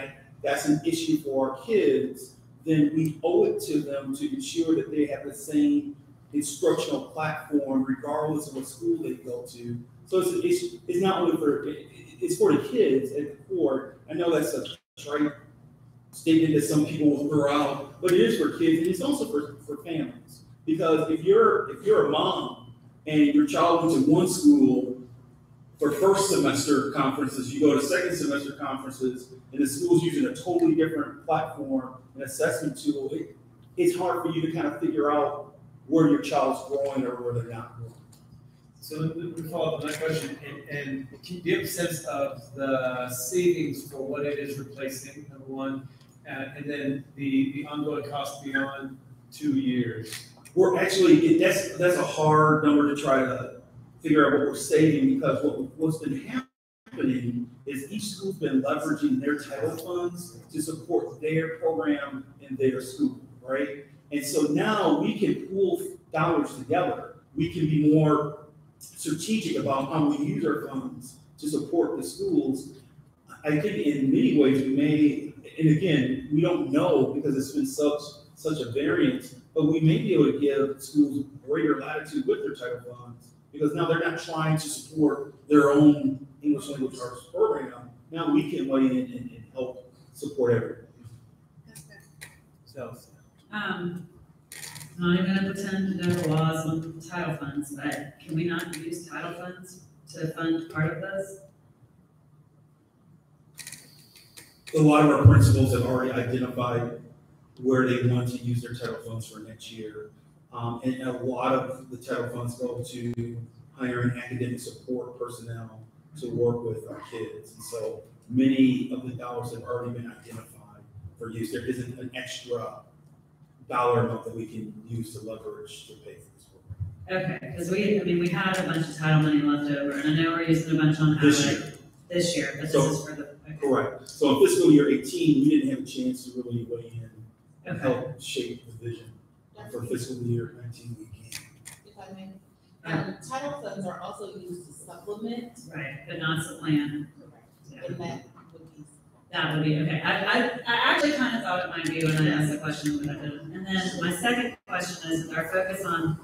that's an issue for our kids, then we owe it to them to ensure that they have the same instructional platform regardless of what school they go to. So it's an issue. It's not only it's for the kids at the core. I know that's a trite statement that some people will throw out, but it is for kids and it's also for families. Because if you're a mom and your child went to one school for first semester conferences, you go to second semester conferences, and the school's using a totally different platform and assessment tool, it's hard for you to kind of figure out where your child's growing or where they're not growing. So to follow up on that question, and can you give a sense of the savings for what it is replacing, number one, and then the ongoing cost beyond 2 years? We're actually, that's a hard number to try to figure out what we're saving, because what's been happening is each school's been leveraging their title funds to support their program in their school, right? And so now we can pool dollars together. We can be more strategic about how we use our funds to support the schools. I think in many ways we may, and again, we don't know because it's been such a variance, but we may be able to give schools greater latitude with their title funds because now they're not trying to support their own English language arts program. Now we can weigh in and help support everything. So, I'm not even gonna pretend to know the laws on title funds, but can we not use title funds to fund part of this? A lot of our principals have already identified where they want to use their title funds for next year. And a lot of the title funds go to hiring academic support personnel to work with our kids. And so many of the dollars have already been identified for use. There isn't an extra dollar amount that we can use to leverage to pay for this program. Okay, because we had a bunch of title money left over, and I know we're using a bunch on This highway this year, but this So- is for the, okay. Correct. So in fiscal year 18, we didn't have a chance to really weigh in and Okay. help shape the vision. For fiscal year 19, we can. If I may, title funds are also used to supplement. Right, but not supplant. Correct. Yeah. And that would be. That would be, okay. I actually kind of thought it might be when I asked the question, but I didn't. And then my second question is our focus on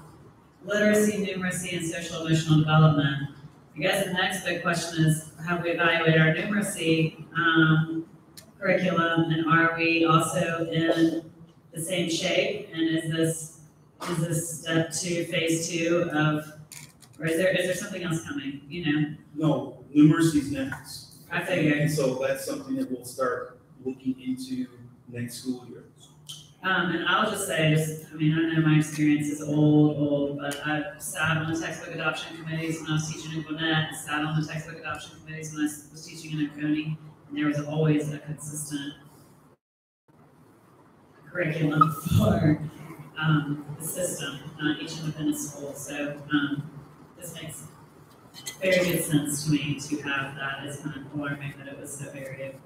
literacy, numeracy, and social emotional development. I guess the next big question is how we evaluate our numeracy curriculum, and are we also in the same shape? And is this step 2, phase 2 of, or is there something else coming, you know? No, numeracy's next. I figured. And so that's something that we'll start looking into next school year. And I'll just say, I mean, I know my experience is old, but I've sat on the textbook adoption committees when I was teaching in Gwinnett, sat on the textbook adoption committees when I was teaching in Oconee, and there was always a consistent curriculum for the system, each independent school. So this makes very good sense to me to have that as kind of alarming that it was so variable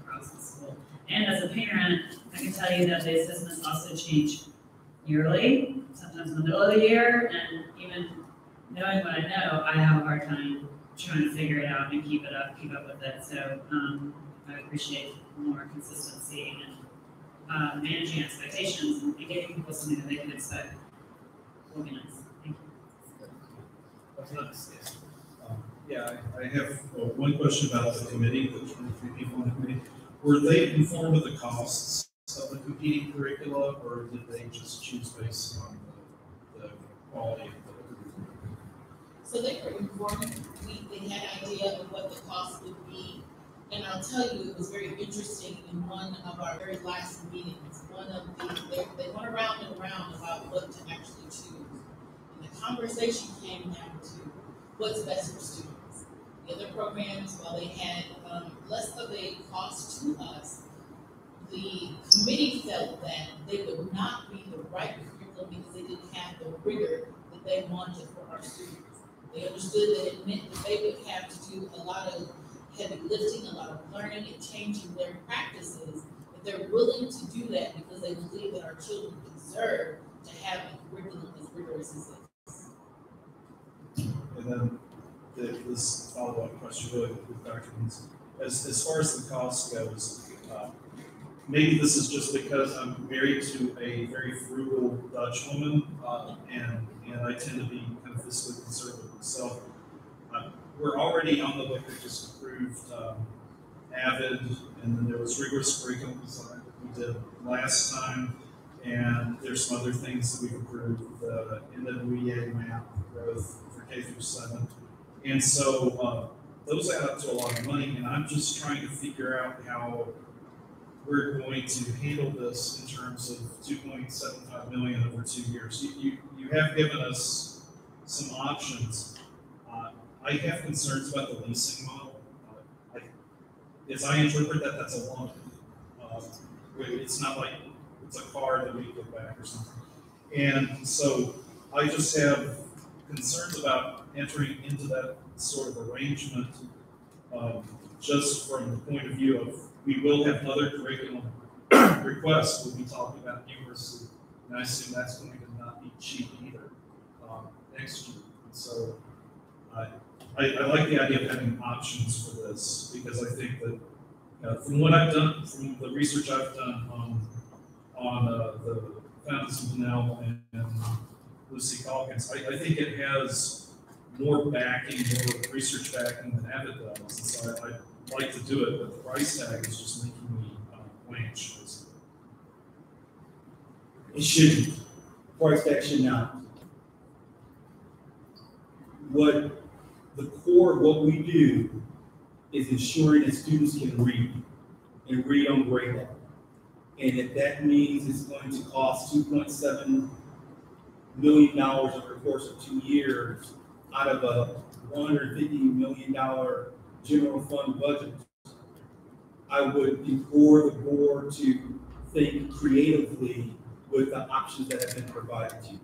across the school. And as a parent, I can tell you that the assessments also change yearly, sometimes in the middle of the year, and even knowing what I know, I have a hard time trying to figure it out and keep up with it. So I appreciate more consistency and managing expectations and giving people something that they can expect. Will be nice. Thank you. That's nice, yes. Yeah, I have one question about the committee, the 23 people on the committee. Were they informed of the costs of the competing curricula, or did they just choose based on the quality of the curriculum? So they were informed, they had an idea of what the cost would be. And I'll tell you, it was very interesting in one of our very last meetings. They went around and around about what to actually choose. And the conversation came down to what's best for students. The other programs, while they had less of a cost to us, the committee felt that they would not be the right curriculum because they didn't have the rigor that they wanted for our students. They understood that it meant that they would have to do a lot of heavy lifting, a lot of learning and changing their practices, but they're willing to do that because they believe that our children deserve to have a curriculum as rigorous as this. And then this follow-up question really with Dr. Means. As far as the cost goes, maybe this is just because I'm married to a very frugal Dutch woman, and I tend to be kind of fiscally conservative myself. We're already on the book that just approved AVID, and then there was rigorous curriculum design that we did last time, and there's some other things that we've approved, NWEA map growth for K through 7. And so those add up to a lot of money, and I'm just trying to figure out how we're going to handle this in terms of $2.75 million over 2 years. You have given us some options. I have concerns about the leasing model. As I interpret that, that's a loan. It's not like it's a car that we get back or something. And so I just have concerns about entering into that sort of arrangement, just from the point of view of we will have other curriculum requests. We'll be talking about numeracy, and I assume that's going to not be cheap either next year. And so I like the idea of having options for this, because I think that from what I've done, from the research I've done on the founders of Bunnell and Lucy Calkins, I think it has more backing, more research backing than AVID does. And so I'd like to do it, but the price tag is just making me blanch. It shouldn't. Price tag should not. What the core of what we do is ensuring that students can read and read on grade level. And if that means it's going to cost $2.7 million over the course of 2 years out of a $150 million general fund budget, I would implore the board to think creatively with the options that have been provided to you.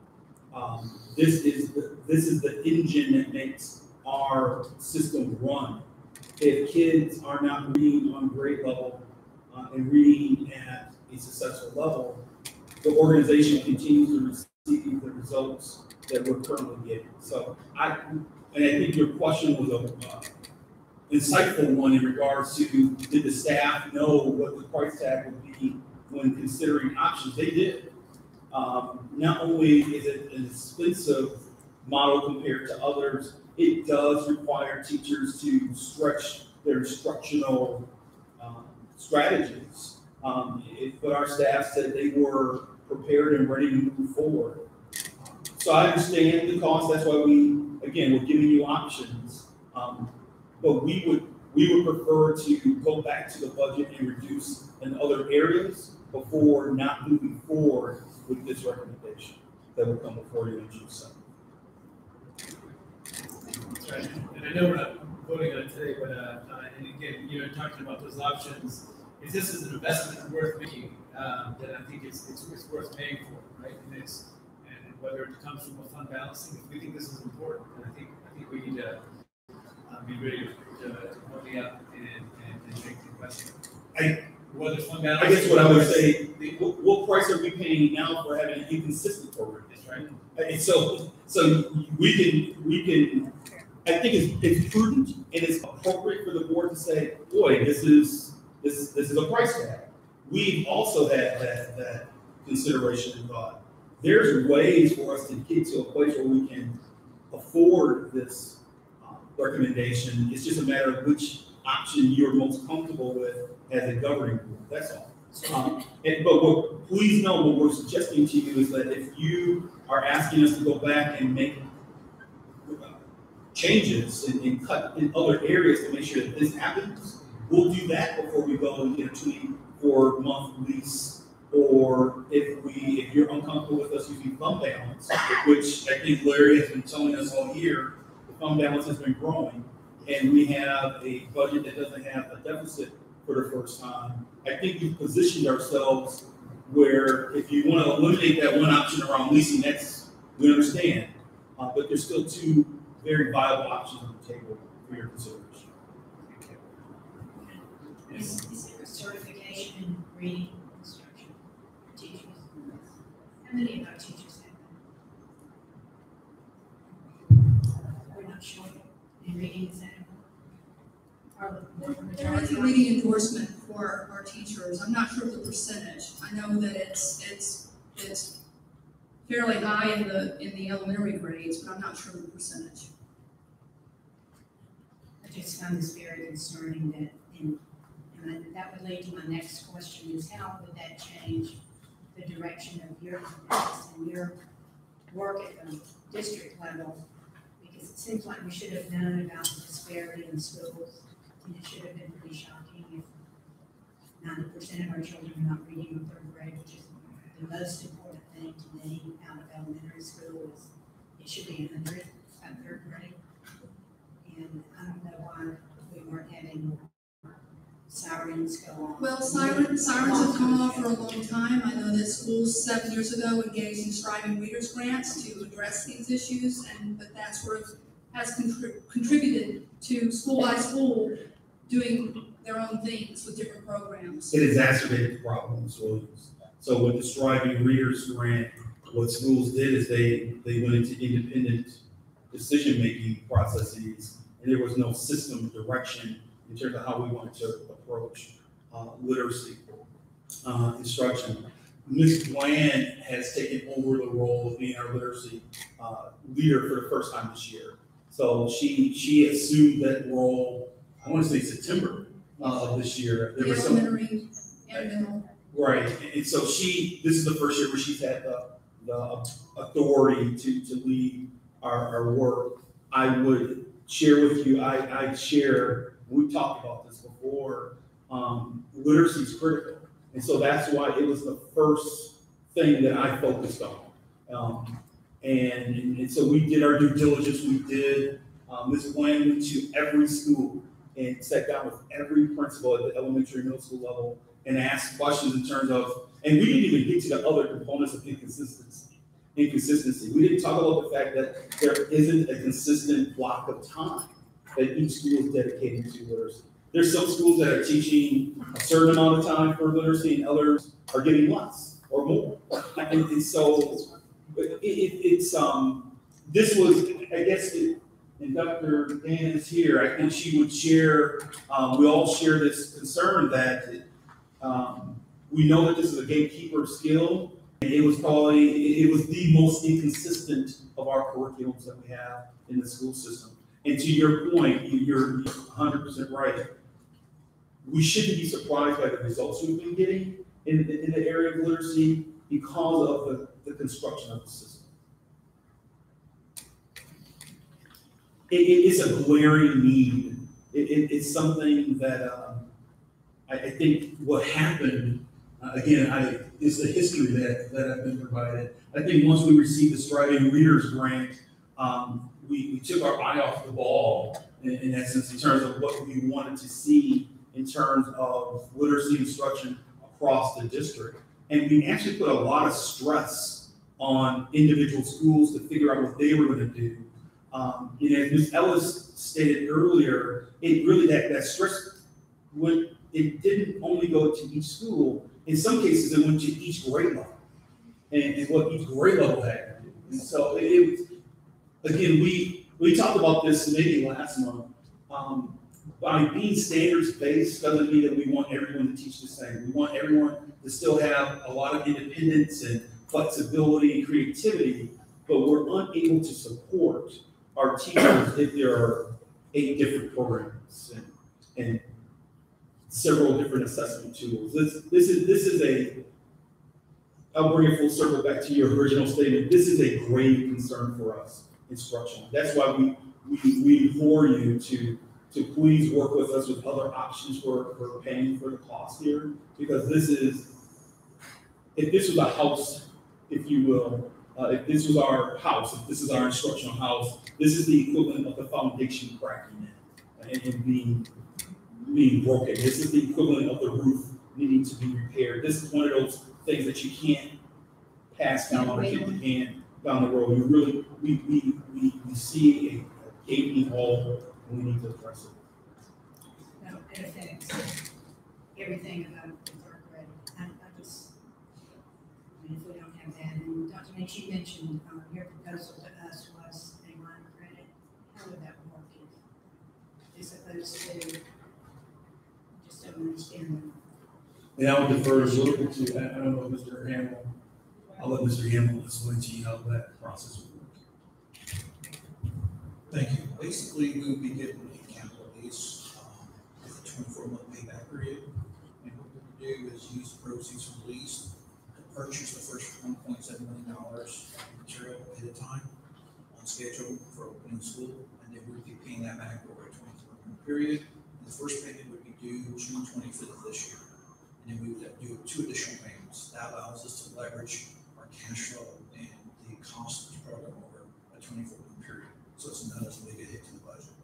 This is the engine that makes our system run. If kids are not reading on grade level and reading at a successful level, the organization continues to receive the results that we're currently getting. So I think your question was a insightful one in regards to, did the staff know what the price tag would be when considering options? They did. Not only is it an expensive model compared to others, it does require teachers to stretch their instructional strategies. But our staff said they were prepared and ready to move forward. So I understand the cost. That's why we're giving you options. But we would prefer to go back to the budget and reduce in other areas before not moving forward with this recommendation that will come before you in June 7th. That's right. And I know we're not voting on it today, but, and again, you know, talking about those options, if this is an investment worth making, then I think it's worth paying for, right? And whether it comes from a fund balancing, if we think this is important, then I think we need to be ready to pony up and make the question. Whether fund balancing. I guess what I would say, what price are we paying now for having an inconsistent program? That's right. And so we can, I think it's prudent and it's appropriate for the board to say, boy, this is a price tag. We've also had that consideration and thought. There's ways for us to get to a place where we can afford this recommendation. It's just a matter of which option you're most comfortable with as a governing board. That's all. But please know what we're suggesting to you is that if you are asking us to go back and make changes and cut in other areas to make sure that this happens, we'll do that before we go and get a 24-month lease. Or if you're uncomfortable with us using fund balance, which I think Larry has been telling us all year, the fund balance has been growing, and we have a budget that doesn't have a deficit for the first time. I think we've positioned ourselves where if you want to eliminate that one option around leasing, we understand, but there's still two very viable options on the table for your consideration. Is there a certification in reading instruction for teachers? How many of our teachers have that? We're not sure in reading exam. There is a reading endorsement for our teachers. I'm not sure of the percentage. I know that it's fairly high in the elementary grades, but I'm not sure of the percentage. I just found this very concerning and that would lead to my next question is how would that change the direction of your efforts and your work at the district level? Because it seems like we should have known about the disparity in schools, and it should have been pretty shocking if 90% of our children are not reading in third grade, which is the most important thing to me out of elementary school. Is it should be 100 at third grade, and I don't know why we weren't having sirens go on. Well, sirens have gone off for a long time. I know that schools 7 years ago engaged in striving readers grants to address these issues, but that sort of has contributed to school by school doing their own things with different programs. It exacerbated the problem in Williams. So with the striving readers grant, what schools did is they went into independent decision-making processes, and there was no system direction in terms of how we wanted to approach literacy instruction. Ms. Bland has taken over the role of being our literacy leader for the first time this year. So she assumed that role, I want to say September of this year. There was elementary and middle. Right, and so this is the first year where she's had the authority to lead our work. I would share with you, we talked about this before, literacy is critical. And so that's why it was the first thing that I focused on. And so we did our due diligence. We did, Ms. Bland went to every school and sat down with every principal at the elementary, middle school level and asked questions in terms of, and we didn't even get to the other components of inconsistency. We didn't talk about the fact that there isn't a consistent block of time that each school is dedicated to literacy. There's some schools that are teaching a certain amount of time for literacy and others are getting less or more. And so this was, I guess, and Dr. Dan is here, I think she would share, we all share this concern that we know that this is a gatekeeper skill. And it was the most inconsistent of our curriculums that we have in the school system. And to your point, you're 100% right. We shouldn't be surprised by the results we've been getting in the area of literacy because of the construction of the system. It's a glaring need. It's something that I think what happened Again, it's the history that I've been provided. I think once we received the Striving Readers Grant, we took our eye off the ball in essence, in terms of what we wanted to see in terms of literacy instruction across the district. And we actually put a lot of stress on individual schools to figure out what they were going to do. As Ms. Ellis stated earlier, it really, that stress it didn't only go to each school. In some cases, it went to each grade level and what each grade level had to do. And so again, we talked about this maybe last month. By being standards-based doesn't mean that we want everyone to teach the same. We want everyone to still have a lot of independence and flexibility and creativity, but we're unable to support our teachers if there are 8 different programs and several different assessment tools. This is I'll bring it full circle back to your original statement. This is a grave concern for us, instruction. That's why we implore you to please work with us with other options for paying for the cost here, because if this was a house, if you will, if this was our house, if this is our instructional house, this is the equivalent of the foundation cracking in and being broken. This is the equivalent of the roof needing to be repaired. This is one of those things that you can't pass down or kick the can down the road. We see a gaping hole, and we need to address it. No, it affects everything about the third grade. If we don't have that, and Dr. Nix, you mentioned your proposal to us was a line of credit. How would that work as opposed to, just don't understand. And I would defer a little bit to that. I don't know, Mr. Hamill. I'll let Mr. Hamill explain to you how that process would work. Thank you. Basically, we would be getting a capital lease with a 24-month payback period. And what we would do is use the proceeds from the lease to purchase the first $1.7 million material ahead of time on schedule for opening school. And then we would be paying that back over a 24-month period. And the first payment would be due June 25th of this year. And then we would do 2 additional payments. That allows us to leverage our cash flow and the cost of the program over a 24-month period. So it's not as big a hit to the budget.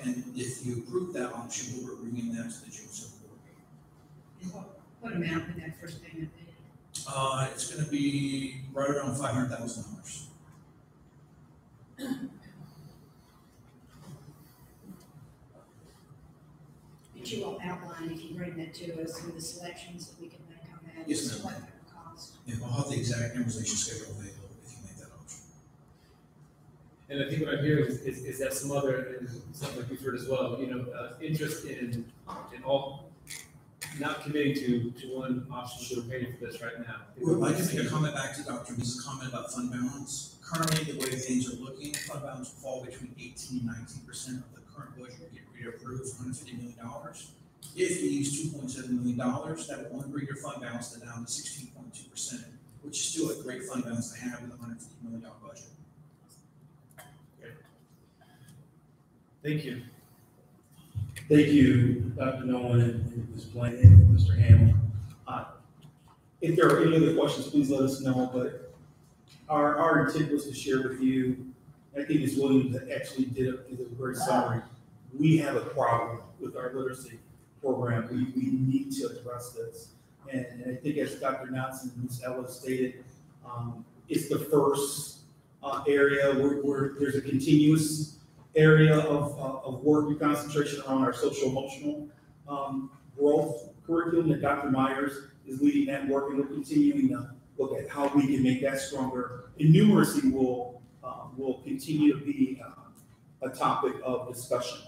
And if you approve that option, we'll be bringing that to the June 7th board meeting. And what amount would that first payment be? It's going to be right around $500,000. But you will outline, if you bring that to us, some of the selections that we can make on that. Yes, as to ma'am. what that would cost. Yeah, I'll have the exact amortization schedule available if you make that option. And I think what I'm hearing is that some other, and something like we've heard as well, interest in all, not committing to one option that we're paying for this right now. Well, I can make a comment back to Dr. Mee's comment about fund balance. Currently, the way things are looking, fund balance will fall between 18 and 19% of the current budget we get reapproved for $150 million. If we use $2.7 million, that will only bring your fund balance down to 16.2%, which is still a great fund balance to have with a $150 million budget. Okay. Thank you. Thank you, Dr. Nolan and Ms. Blaine and Mr. Hamill. If there are any other questions, please let us know, but our intent was to share with you, I think Ms. Williams actually did a great summary. We have a problem with our literacy program. We need to address this. And I think as Dr. Knotts and Ms. Ellis stated, it's the first area where there's a continuous area of work and concentration around our social emotional growth curriculum that Dr. Myers is leading that work, and we're continuing to look at how we can make that stronger. And numeracy will continue to be a topic of discussion.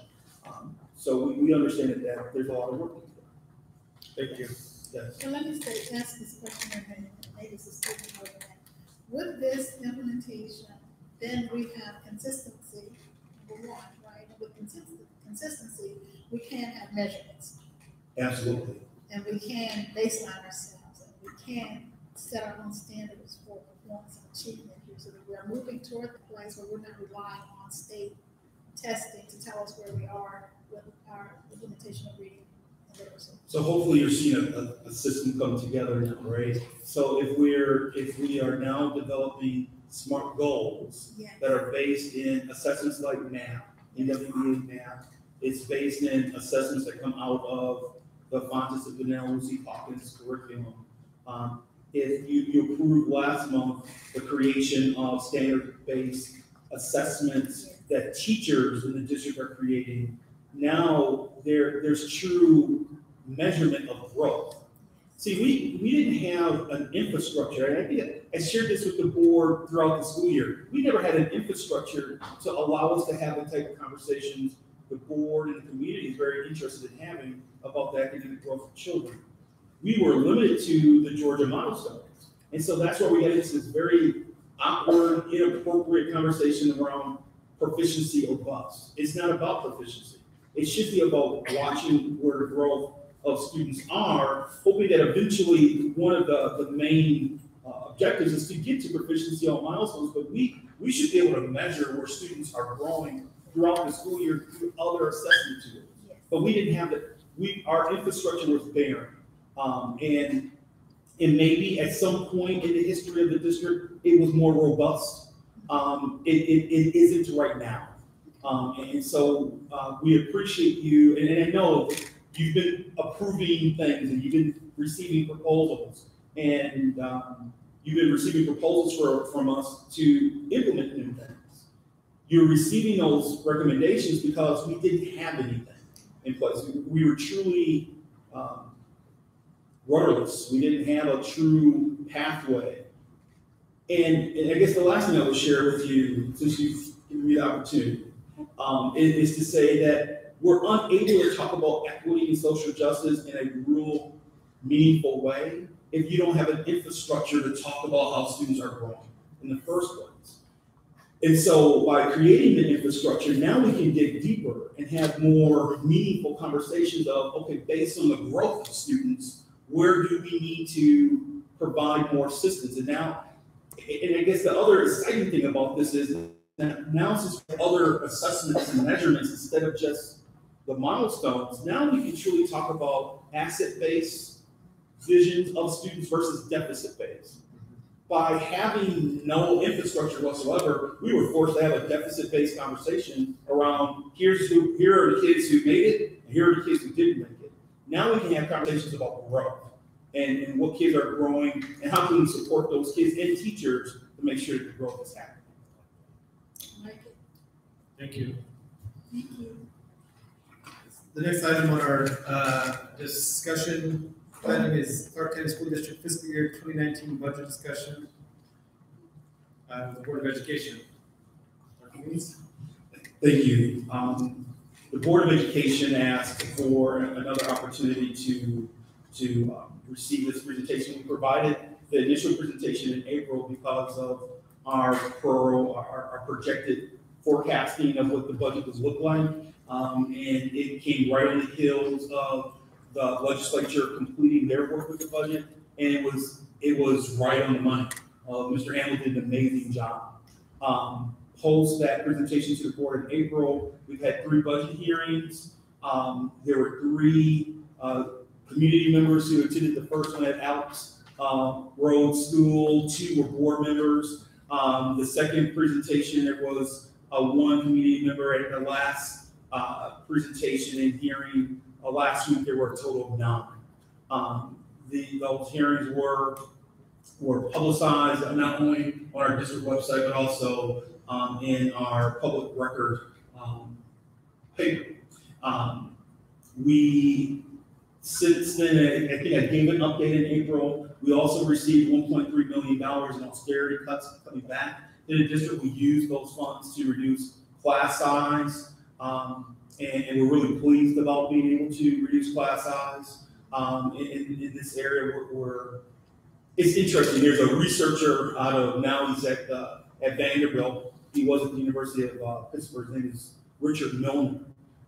So we understand that there's a lot of work to do. Thank you. Yes. So let me ask this question and maybe it's a statement over that. With this implementation, then we have consistency, number one, right? And with consistency, we can have measurements. Absolutely. And we can baseline ourselves, and we can set our own standards for performance and achievement here, so that we're moving toward the place where we're not relying on state testing to tell us where we are with our implementation of reading So hopefully you're seeing a system come together now, right? So if we are now developing SMART goals that are based in assessments like math, NWEA math, it's based in assessments that come out of the Fontes of Vanell Lucy Hawkins curriculum. If you approved last month the creation of standard-based assessments that teachers in the district are creating, now there's true measurement of growth. See, we didn't have an infrastructure, and I shared this with the board throughout the school year. We never had an infrastructure to allow us to have the type of conversations the board and the community is very interested in having about the academic growth of children. We were limited to the Georgia milestones. And so that's where we get into this very awkward, inappropriate conversation around proficiency or bust. It's not about proficiency. It should be about watching where the growth of students are, hoping that eventually one of the main objectives is to get to proficiency on milestones, but we should be able to measure where students are growing throughout the school year through other assessment tools. But we didn't have that. Our infrastructure was barren. And maybe at some point in the history of the district, it was more robust. It isn't right now. And so we appreciate you, and I know you've been approving things and you've been receiving proposals, and you've been receiving proposals from us to implement new things. You're receiving those recommendations because we didn't have anything in place. We were truly rudderless. We didn't have a true pathway. And I guess the last thing I would share with you, since you've given me the opportunity, is to say that we're unable to talk about equity and social justice in a real meaningful way if you don't have an infrastructure to talk about how students are growing in the first place. And so by creating the infrastructure, now we can dig deeper and have more meaningful conversations of, okay, based on the growth of students, where do we need to provide more assistance? And now, and I guess the other exciting thing about this is that now since other assessments and measurements instead of just the milestones, now we can truly talk about asset-based visions of students versus deficit-based. By having no infrastructure whatsoever, we were forced to have a deficit-based conversation around here are the kids who made it, and here are the kids who didn't make it. Now we can have conversations about growth and what kids are growing and how can we support those kids and teachers to make sure that the growth is happening. Thank you. Thank you. The next item on our discussion item is Clark County School District Fiscal Year 2019 budget discussion with the Board of Education. Dr. Means? Thank you. The Board of Education asked for another opportunity to receive this presentation. We provided the initial presentation in April because of our projected forecasting of what the budget would look like. And it came right on the heels of the legislature completing their work with the budget, and it was right on the money. Mr. Hamlin did an amazing job. Post that presentation to the board in April, we've had 3 budget hearings. There were 3 community members who attended the first one at Alex Road School. 2 were board members. The second presentation, there was 1 community member at the last presentation and hearing. Last week, there were a total of 9. Those hearings were publicized not only on our district website, but also in our public record paper. Since then, I think I gave an update in April. We also received $1.3 million in austerity cuts coming back in the district. We used those funds to reduce class size. And we're really pleased about being able to reduce class size in this area. It's interesting. There's a researcher out of now he's at Vanderbilt. He was at the University of Pittsburgh. His name is Richard Milner.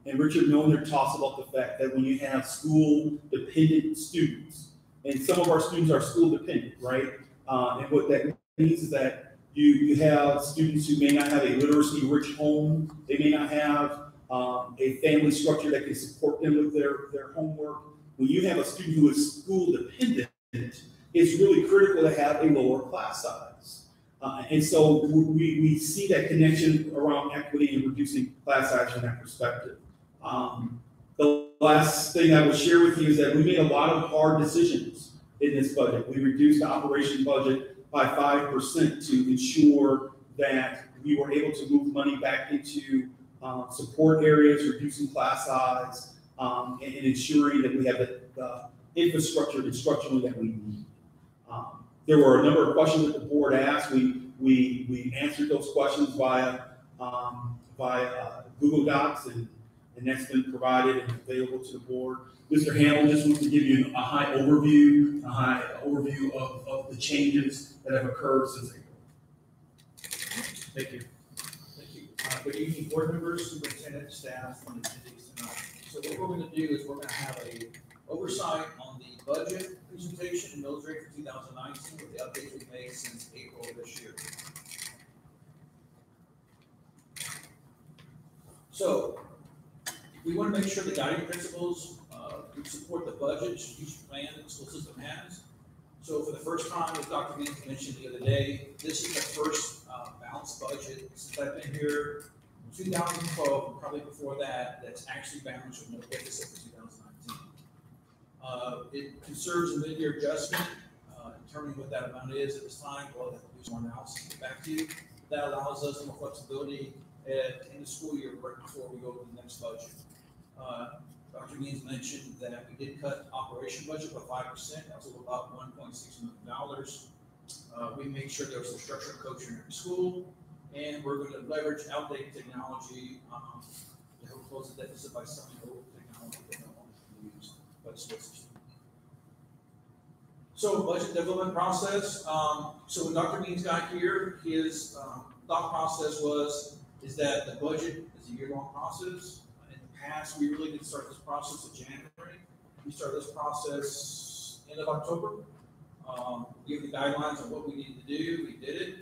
And Richard Milner talks about the fact that when you have school-dependent students, and some of our students are school-dependent, right? And what that means is that you have students who may not have a literacy-rich home. They may not have a family structure that can support them with their homework. when you have a student who is school dependent, it's really critical to have a lower class size. And so we see that connection around equity and reducing class size from that perspective. The last thing I will share with you is that we made a lot of hard decisions in this budget. We reduced the operation budget by 5% to ensure that we were able to move money back into support areas, reducing class size, and ensuring that we have the infrastructure and structurally that we need. There were a number of questions that the board asked. We answered those questions via Google Docs, and that's been provided and available to the board. Mr. Hamel just wants to give you a high overview of the changes that have occurred since April. Thank you. Thank you. Good evening, board members, superintendent, staff, and attendees tonight. So what we're going to do is we're going to have a oversight on the budget presentation and millage rate for 2019 with the updates we've made since April of this year. So we want to make sure the guiding principles support the budget strategic plan that the school system has. So for the first time, as Dr. Means mentioned the other day, this is the first balanced budget since I've been here in 2012, and probably before that, that's actually balanced with no deficit for 2019. It conserves a mid-year adjustment, determining what that amount is at this time. We'll have to do some more analysis to get back to you. That allows us more flexibility in the school year right before we go to the next budget. Dr. Means mentioned that we did cut operation budget by 5%. That was about $1.6 million. We made sure there was some structured coaching in the school, and we're going to leverage outdated technology to help close the deficit by selling old technology that no longer can be used by the school system. So budget development process. So when Dr. Means got here, his thought process is that the budget is a year-long process. In the past, we really didn't start this process in January. We started this process end of October. Give the guidelines on what we needed to do. We did it.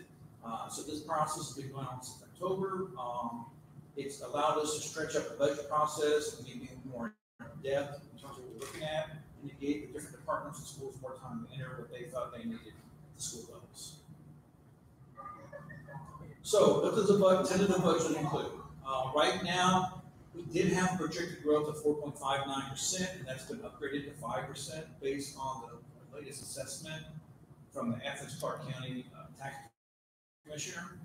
So this process has been going on since October. It's allowed us to stretch up the budget process and maybe more in depth in terms of what we're looking at, and it gave the different departments and schools more time to enter what they thought they needed at the school levels. So what does the tentative budget include? Right now, we did have projected growth of 4.59%, and that's been upgraded to 5% based on the latest assessment from the Athens Clarke County Tax Commissioner.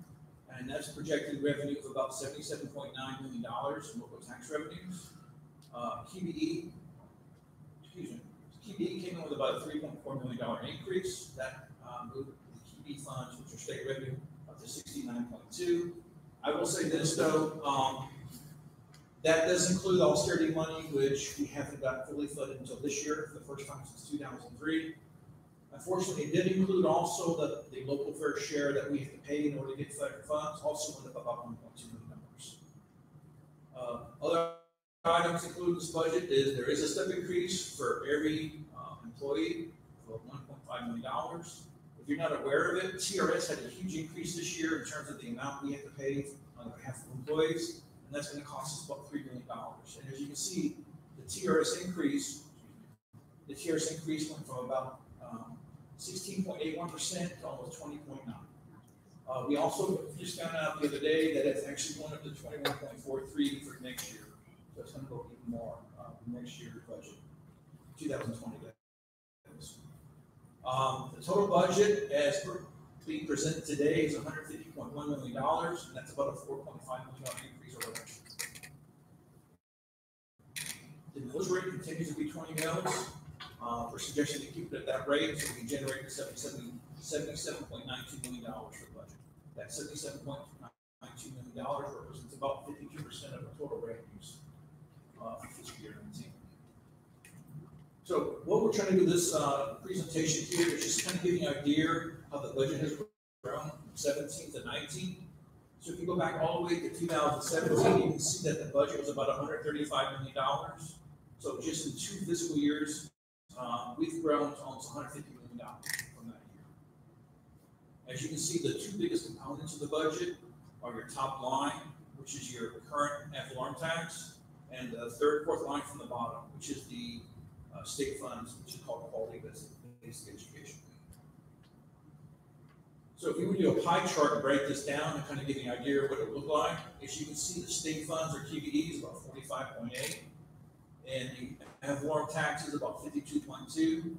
And that's projected revenue of about $77.9 million in local tax revenues. QBE came in with about a $3.4 million increase. That moved the QBE funds, which are state revenue, up to 69.2. I will say this though, that does include austerity money, which we haven't got fully funded until this year for the first time since 2003. Unfortunately, it did include also the local fair share that we have to pay in order to get federal funds, also went up about $1.2 million. Other items included in this budget is there is a step increase for every employee of $1.5 million. If you're not aware of it, TRS had a huge increase this year in terms of the amount we have to pay on behalf of employees, and that's going to cost us about $3 million. And as you can see, the TRS increase went from about 16.81% to almost 20.9%. We also just found out the other day that it's actually going up to 21.43% for next year. So it's going to go even more next year's budget, 2020. The total budget as being presented today is $150.1 million, and that's about a $4.5 million increase over last year. The millage rate continues to be 20 mils. We're suggesting to keep it at that rate so we can generate $77.92 million for the budget. That $77.92 million represents about 52% of the total revenues for fiscal year 19. So what we're trying to do with this presentation here is just kind of give you an idea how the budget has grown from 17 to 19. So if you go back all the way to 2017, you can see that the budget was about $135 million. So just in 2 fiscal years, we've grown to almost $150 million from that year. As you can see, the 2 biggest components of the budget are your top line, which is your current ad valorem tax, and the third, fourth line from the bottom, which is the state funds, which is called quality-based education. So if you were to do a pie chart and break this down and kind of give you an idea of what it would look like, as you can see, the state funds or QBE is about 45.8, and you have warm taxes about 52.2.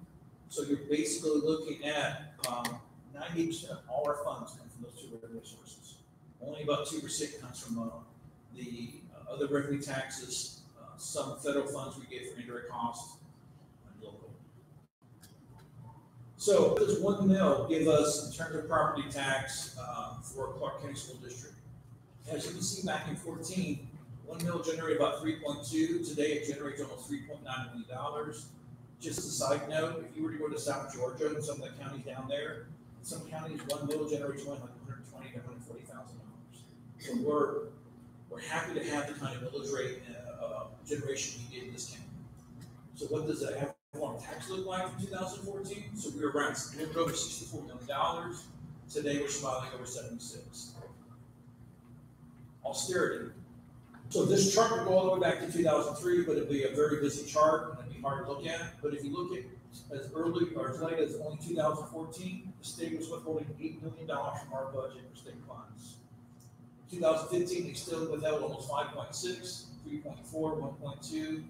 So you're basically looking at 90% of all our funds come from those two revenue sources. Only about 2% comes from the other revenue taxes, some federal funds we get for indirect costs, and local. So what does 1 mil give us in terms of property tax for Clark County School District? As you can see, back in 14, 1 mil generated about 3.2. Today it generates almost $3.9 million. Just a side note, if you were to go to South Georgia and some of the counties down there, some counties 1 mil generates only like $120,000 to $140,000. So we're happy to have the kind of millage rate generation we did in this county. So what does the ad valorem tax look like in 2014? So we were around a little over $64 million. Today we're smiling over 76. Austerity. So this chart would go all the way back to 2003, but it'd be a very busy chart and it'd be hard to look at. But if you look at as early or as late as only 2014, the state was withholding $8 million from our budget for state funds. In 2015, they still withheld almost 5.6, 3.4, 1.2.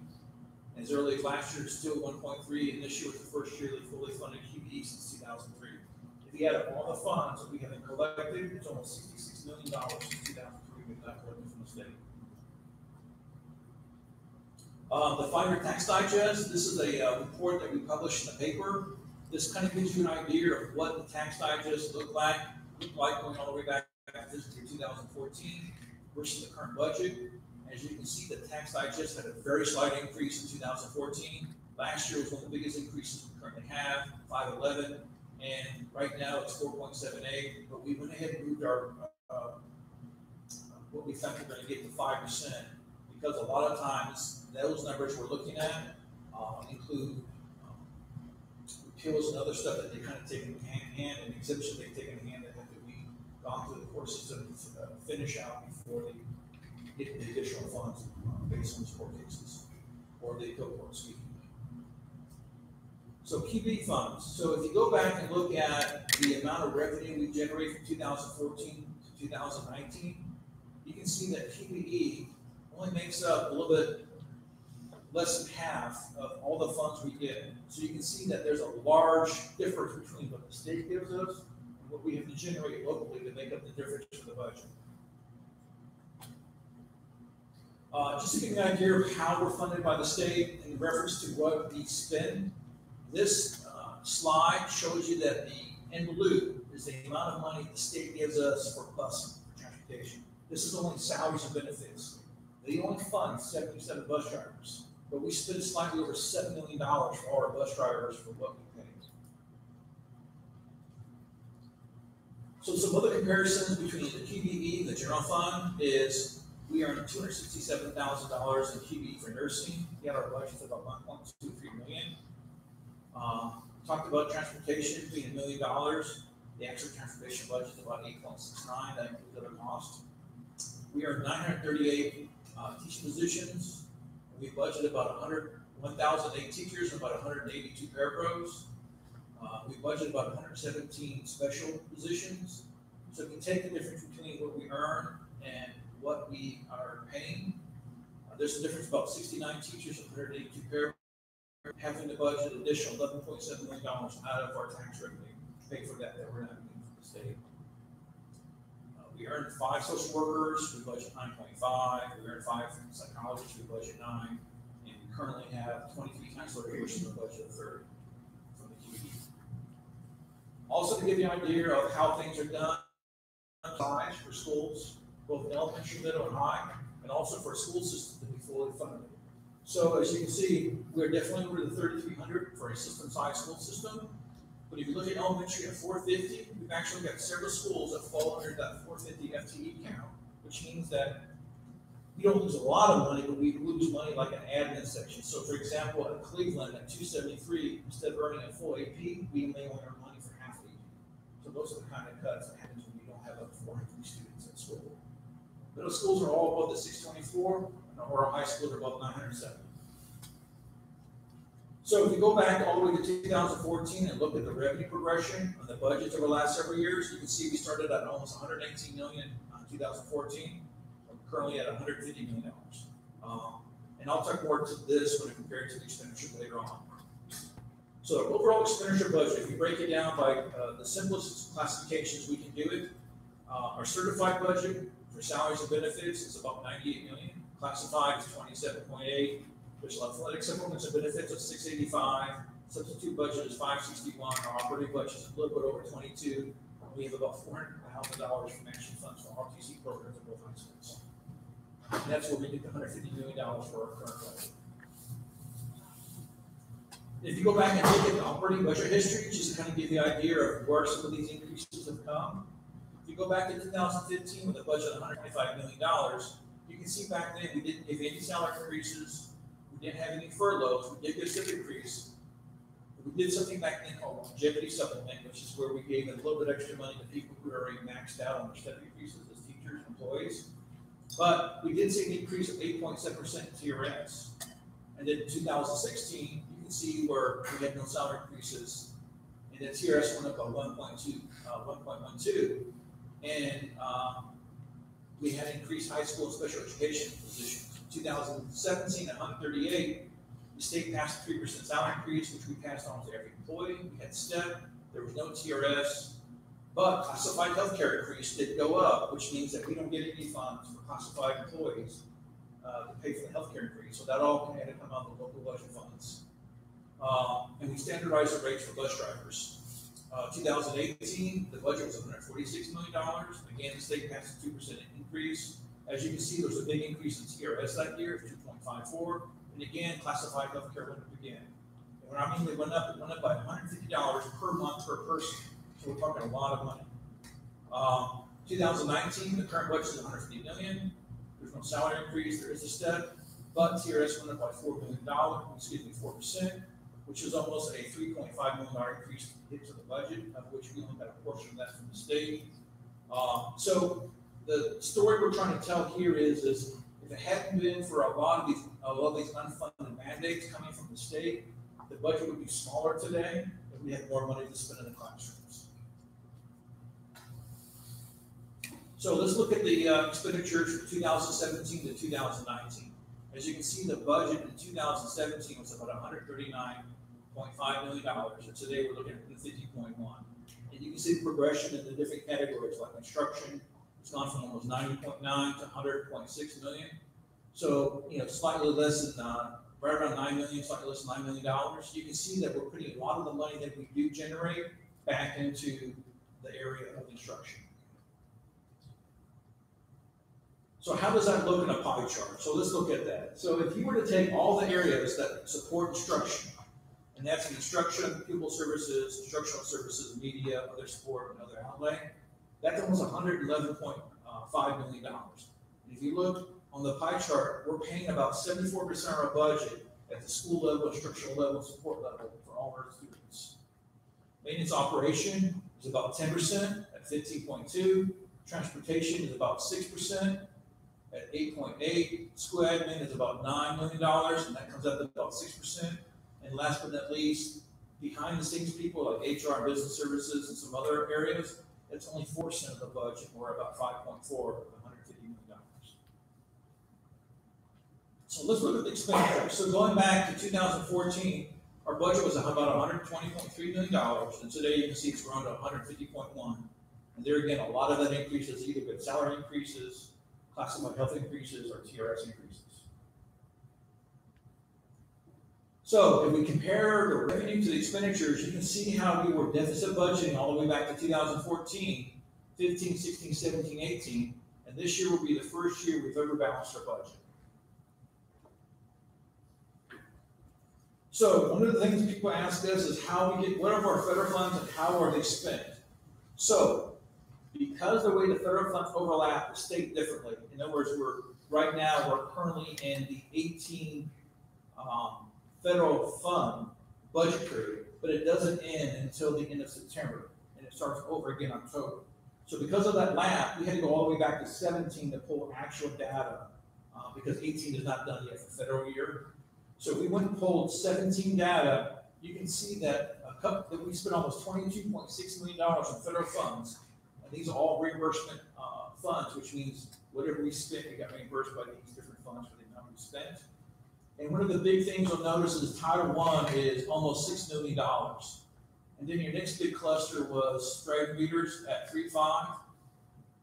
As early as last year, still 1.3, and this year was the first year they fully funded QBE since 2003. If you add up all the funds that we have collected, it's almost $66 million since 2003 we've got collected from the state. The 5-year tax digest, this is a report that we published in the paper. This kind of gives you an idea of what the tax digest looked like going all the way back to fiscal year 2014 versus the current budget. As you can see, the tax digest had a very slight increase in 2014. Last year was one of the biggest increases we currently have, 5.11, and right now it's 4.78. But we went ahead and moved our what we think we're going to get to 5%, because a lot of times those numbers we're looking at include repeals and other stuff that they kind of take in hand, and exemptions they take in hand that have to be gone through the court system to finish out before they get the additional funds based on these court cases or the appeal court speaking. So QB funds. So if you go back and look at the amount of revenue we generated from 2014 to 2019, you can see that QBE only makes up a little bit less than half of all the funds we get. So you can see that there's a large difference between what the state gives us and what we have to generate locally to make up the difference in the budget. Just to give you an idea of how we're funded by the state in reference to what we spend, this slide shows you that the in blue is the amount of money the state gives us for busing, for transportation. This is only salaries and benefits. They only fund 77 bus drivers, but we spend slightly over $7 million for all our bus drivers for what we pay. So some other comparisons between the QBE and the general fund is we earned $267,000 in QBE for nursing. We had our budget of about $1.23 million. Talked about transportation being $1 million. The actual transportation budget is about 8.69. That includes other costs. We earned 938 teaching positions. We budgeted about 1,008 teachers and about 182 parapros. We budgeted about 117 special positions. So if you take the difference between what we earn and what we are paying, there's a difference about 69 teachers and 182 parapros, having to budget an additional $11.7 million out of our tax revenue to pay for that we're not getting from the state. We earned 5 social workers, we budget 9.5. We earned 5 psychologists, we budget 9. And we currently have 23 counselor versus a budget of 30 from the QE. Also, to give you an idea of how things are done, size for schools, both elementary, middle, and high, and also for a school system to be fully funded. So as you can see, we're definitely over the 3,300 for a system-size school system. But if you look at elementary at 450, we've actually got several schools that fall under that 450 FTE count, which means that we don't lose a lot of money, but we lose money like an admin section. So for example, at Cleveland at 273, instead of earning a full AP, we may only earn money for half the AP. So those are the kind of cuts that happens when you don't have up to 400 students at school. Middle schools are all above the 624, and our high schools are above 970. So if you go back all the way to 2014 and look at the revenue progression of the budgets over the last several years, you can see we started at almost 118 million in 2014. We're currently at 150 million dollars. And I'll talk more to this when I compare it to the expenditure later on. So the overall expenditure budget, if you break it down by the simplest classifications we can do it, our certified budget for salaries and benefits is about 98 million. Classified is 27.8. There's athletic supplements and benefits of 685. Substitute budget is 561. Our operating budget is a little bit over 22. We have about $400,000 from action funds for RTC programs at both high schools. And that's where we get the $150 million for our current budget. If you go back and look at the operating budget history, just to kind of give you the idea of where some of these increases have come. If you go back to 2015 with a budget of $125 million, you can see back then we didn't give any salary increases, we didn't have any furloughs, we did get a step increase. We did something back then called longevity supplement, which is where we gave a little bit extra money to people who are already maxed out on their step increases as teachers and employees. But we did see an increase of 8.7% in TRS. And then in 2016, you can see where we had no salary increases, and then TRS went up by 1.12, and we had increased high school and special education positions. In 2017, at 138, the state passed a 3% salary increase, which we passed on to every employee. We had STEP, there was no TRS, but classified healthcare increase did go up, which means that we don't get any funds for classified employees to pay for the healthcare increase. So that all had to come out of the local budget funds. And we standardized the rates for bus drivers. 2018, the budget was $146 million. Again, the state passed a 2% increase. As you can see, there was a big increase in TRS that year, 2.54. And again, classified healthcare went up again. And when I mean they went up, it went up by $150 per month per person. So we're talking a lot of money. 2019, the current budget is $150 million. There's no salary increase, there is a step, but TRS went up by $4 million, 4%, which is almost a $3.5 million increase hit to the budget, of which we only got a portion of that from the state. So the story we're trying to tell here is if it hadn't been for a lot of these unfunded mandates coming from the state, the budget would be smaller today, and we had more money to spend in the classrooms. So let's look at the expenditures from 2017 to 2019. As you can see, the budget in 2017 was about $139.5 million, and today we're looking at 50.1. And you can see the progression in the different categories, like construction. It's gone from almost 90.9 to 100.6 million. So, slightly less than, right around 9 million, slightly less than $9 million. You can see that we're putting a lot of the money that we do generate back into the area of construction. So how does that look in a pie chart? So let's look at that. So if you were to take all the areas that support instruction, and that's instruction, pupil services, instructional services, media, other sport, and other outlay, that's almost $111.5 million. And if you look on the pie chart, we're paying about 74% of our budget at the school level, instructional level, support level for all our students. Maintenance operation is about 10% at 15.2. Transportation is about 6%. At 8.8, school admin is about $9 million, and that comes up to about 6%. And last but not least, behind the scenes people like HR and business services and some other areas, it's only 4% of the budget, or about 5.4 of the $150 million. So let's look at the expenditures. So going back to 2014, our budget was about $120.3 million, and today you can see it's grown to $150.1. And there again, a lot of that increase is either with salary increases, classified health increases, or TRS increases. So if we compare the revenue to the expenditures, you can see how we were deficit budgeting all the way back to 2014, 15, 16, 17, 18, and this year will be the first year we've ever balanced our budget. So one of the things people ask us is how we get, what are our federal funds and how are they spent? So because the way the federal funds overlap the state differently, in other words, we're currently in the 18 federal fund budget period, but it doesn't end until the end of September, and it starts over again in October. So because of that lap, we had to go all the way back to 17 to pull actual data, because 18 is not done yet for federal year. So we went and pulled 17 data. You can see that that we spent almost $22.6 million in federal funds. And these are all reimbursement funds, which means whatever we spent, we got reimbursed by these different funds for the amount we spent. And one of the big things you'll notice is Title I is almost $6 million. And then your next big cluster was strike meters at 3.5,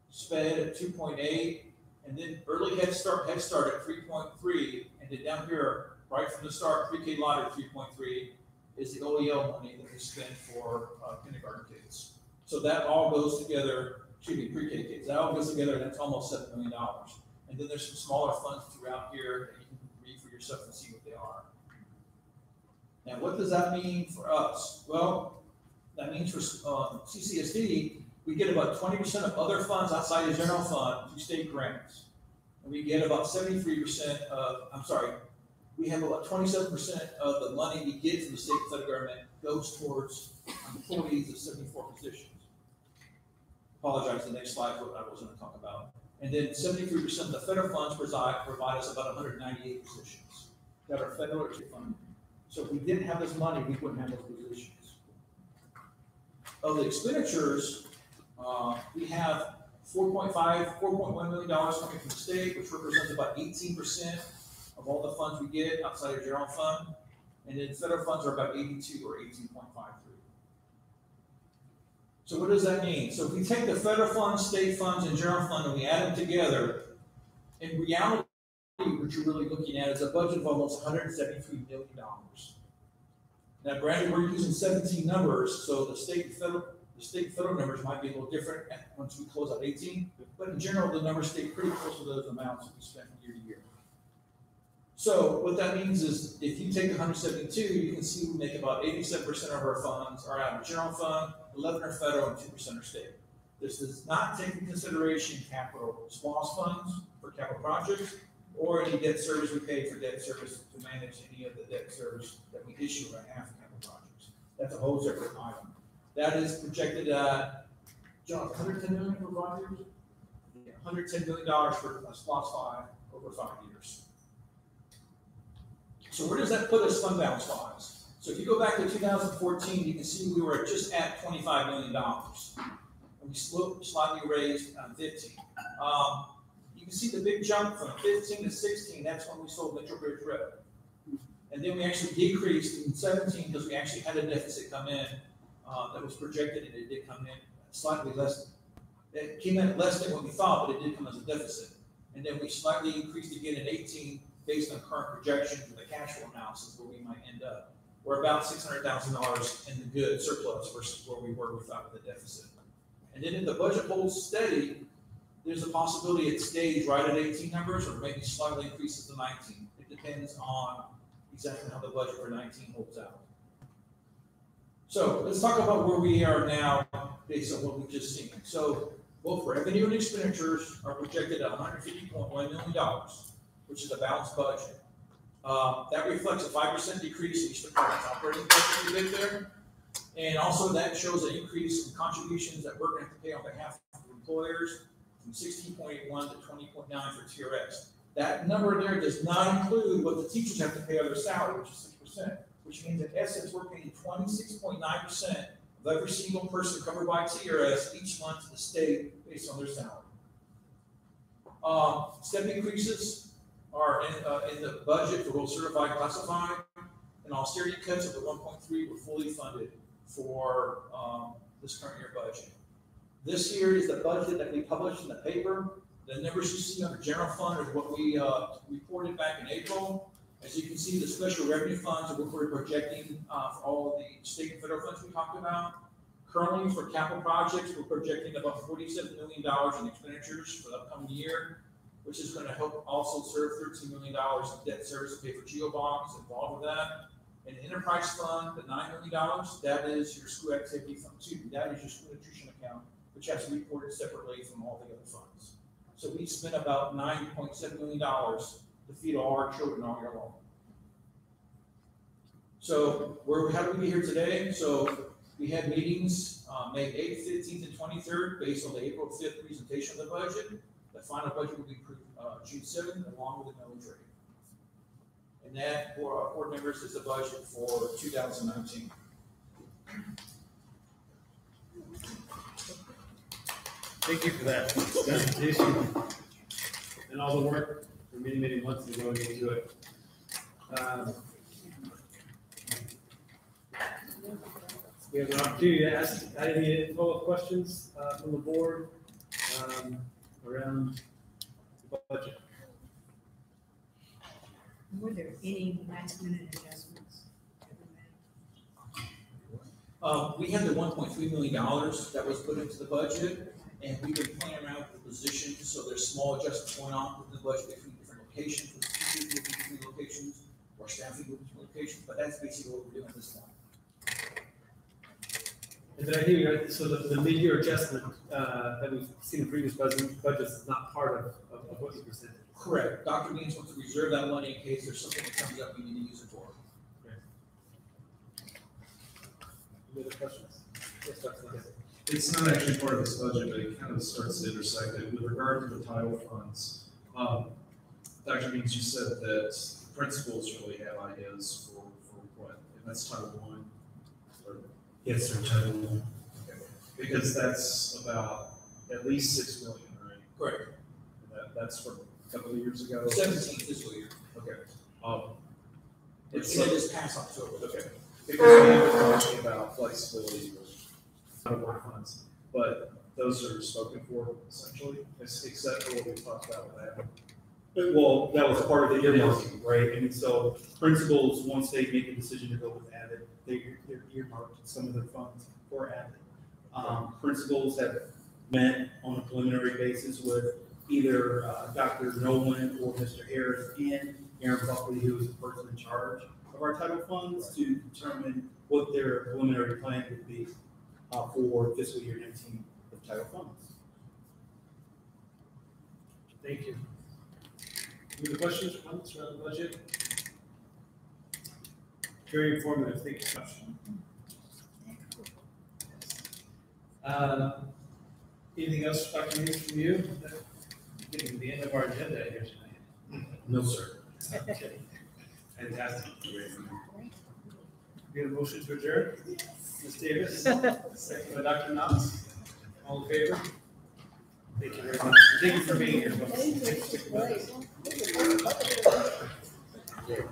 SPED at 2.8, and then early Head Start at 3.3, and then down here, right from the start, pre-K lottery 3.3 is the OEL money that we spend for kindergarten kids. So that all goes together, pre-K kids, that all goes together, and that's almost $7 million. And then there's some smaller funds throughout here that you can read for yourself and see what they are. Now, what does that mean for us? Well, that means for CCSD, we get about 20% of other funds outside the general fund through state grants. And we get about 73% we have about 27% of the money we get from the state and federal government goes towards employees of 74 positions. Apologize, the next slide is what I was going to talk about. And then 73% of the federal funds provide us about 198 positions that are federal or state funded. So if we didn't have this money, we wouldn't have those positions. Of the expenditures, we have $4.1 million coming from the state, which represents about 18% of all the funds we get outside of general fund. And then federal funds are about 82 or 18.53. So what does that mean? So if we take the federal funds, state funds, and general fund and we add them together, in reality, what you're really looking at is a budget of almost $173 million. Now, granted, we're using 17 numbers, so the state and federal numbers might be a little different once we close out 18, but in general, the numbers stay pretty close to those amounts that we spend year to year. So what that means is if you take 172, you can see we make about 87% of our funds are out of general fund, 11 are federal, and 2% are state. This does not take into consideration capital SPOS funds for capital projects or any debt service we pay for debt service to manage any of the debt service that we issue on behalf of capital projects. That's a whole separate item. That is projected at, John, 110 million for 5 years? Yeah, $110 million for a SPOS 5 over 5 years. So where does that put us fund balance wise? So if you go back to 2014, you can see we were just at $25 million. And we slightly raised 15. You can see the big jump from 15 to 16, that's when we sold Metro Bridge Road. And then we actually decreased in 17 because we actually had a deficit come in that was projected, and it did come in slightly less. It came in less than what we thought, but it did come as a deficit. And then we slightly increased again in 18 based on current projections and the cash flow analysis where we might end up. We're about $600,000 in the good surplus versus where we were without the deficit. And then if the budget holds steady, there's a possibility it stays right at 18 numbers or maybe slightly increases to 19. It depends on exactly how the budget for 19 holds out. So let's talk about where we are now based on what we've just seen. So both revenue and expenditures are projected at $150.1 million, which is a balanced budget. That reflects a 5% decrease in each department's operating budget we did there. And also that shows an increase in contributions that we're going to have to pay on behalf of employers from 16.81 to 20.9 for TRX. That number there does not include what the teachers have to pay on their salary, which is 6%, which means in essence we're paying 26.9% of every single person covered by TRS each month to the state based on their salary. Step increases are in the budget for both certified and classified, and austerity cuts of the 1.3 were fully funded for this current year budget. This here is the budget that we published in the paper. The numbers you see under general fund are what we reported back in April. As you can see, the special revenue funds are what we're projecting for all of the state and federal funds we talked about. Currently, for capital projects, we're projecting about $47 million in expenditures for the upcoming year, which is going to help also serve $13 million in debt service to pay for GEO bonds involved with that. And the enterprise fund, the $9 million, that is your school activity fund, that is your school nutrition account, which has to be reported separately from all the other funds. So we spent about $9.7 million to feed all our children all year long. So how do we get here today? So we had meetings May 8th, 15th, and 23rd based on the April 5th presentation of the budget. The final budget will be June 7th along with the millage rate. And that, for our board members, is the budget for 2019. Thank you for that presentation and all the work for many, many months and going into it. We have an opportunity to ask any follow-up questions from the board around the budget. Were there any last minute adjustments? We had the $1.3 million that was put into the budget, and we've been playing around with the positions, so there's small adjustments going on within the budget between different locations, with teachers moving between locations, or staffing moving between locations, but that's basically what we're doing at this point. And then I think, right, so the mid-year adjustment that we've seen in previous budgets is not part of what you presented. Correct. Dr. Means wants to reserve that money in case there's something that comes up we need to use it for. Any other questions? Yes, Dr. Lucas. It's not actually part of this budget, but it kind of starts to intersect it. With regard to the title funds, Dr. Means, you said that principals really have ideas for what, and that's Title I? Or, Yes, sir, Title I. okay. Because that's about at least $6 million, right? Correct. And that's from a couple of years ago? 17 fiscal year. Okay. It's in this past October. Okay. Because we have been talking about flexibility with title I funds, but those are spoken for essentially, except for what we talked about with that. Well, that was part of the earmarking, right? And so principals, once they make a decision to go with Avid, they're earmarked some of their funds for Avid. Principals have met on a preliminary basis with either Dr. Nolan or Mr. Harris and Aaron Buckley, who is the person in charge of our title funds, to determine what their preliminary plan would be for fiscal year 19 of title funds. Thank you. Any other questions or comments around the budget? Very informative. Thank you so much. Anything else, Dr. Means, from you? Getting to the end of our agenda here tonight. No, sir. Okay. Fantastic. We have a motion to adjourn? Ms. Davis, second by Dr. Knox. All in favor? Thank you very much. Thank you for being here, folks. Great.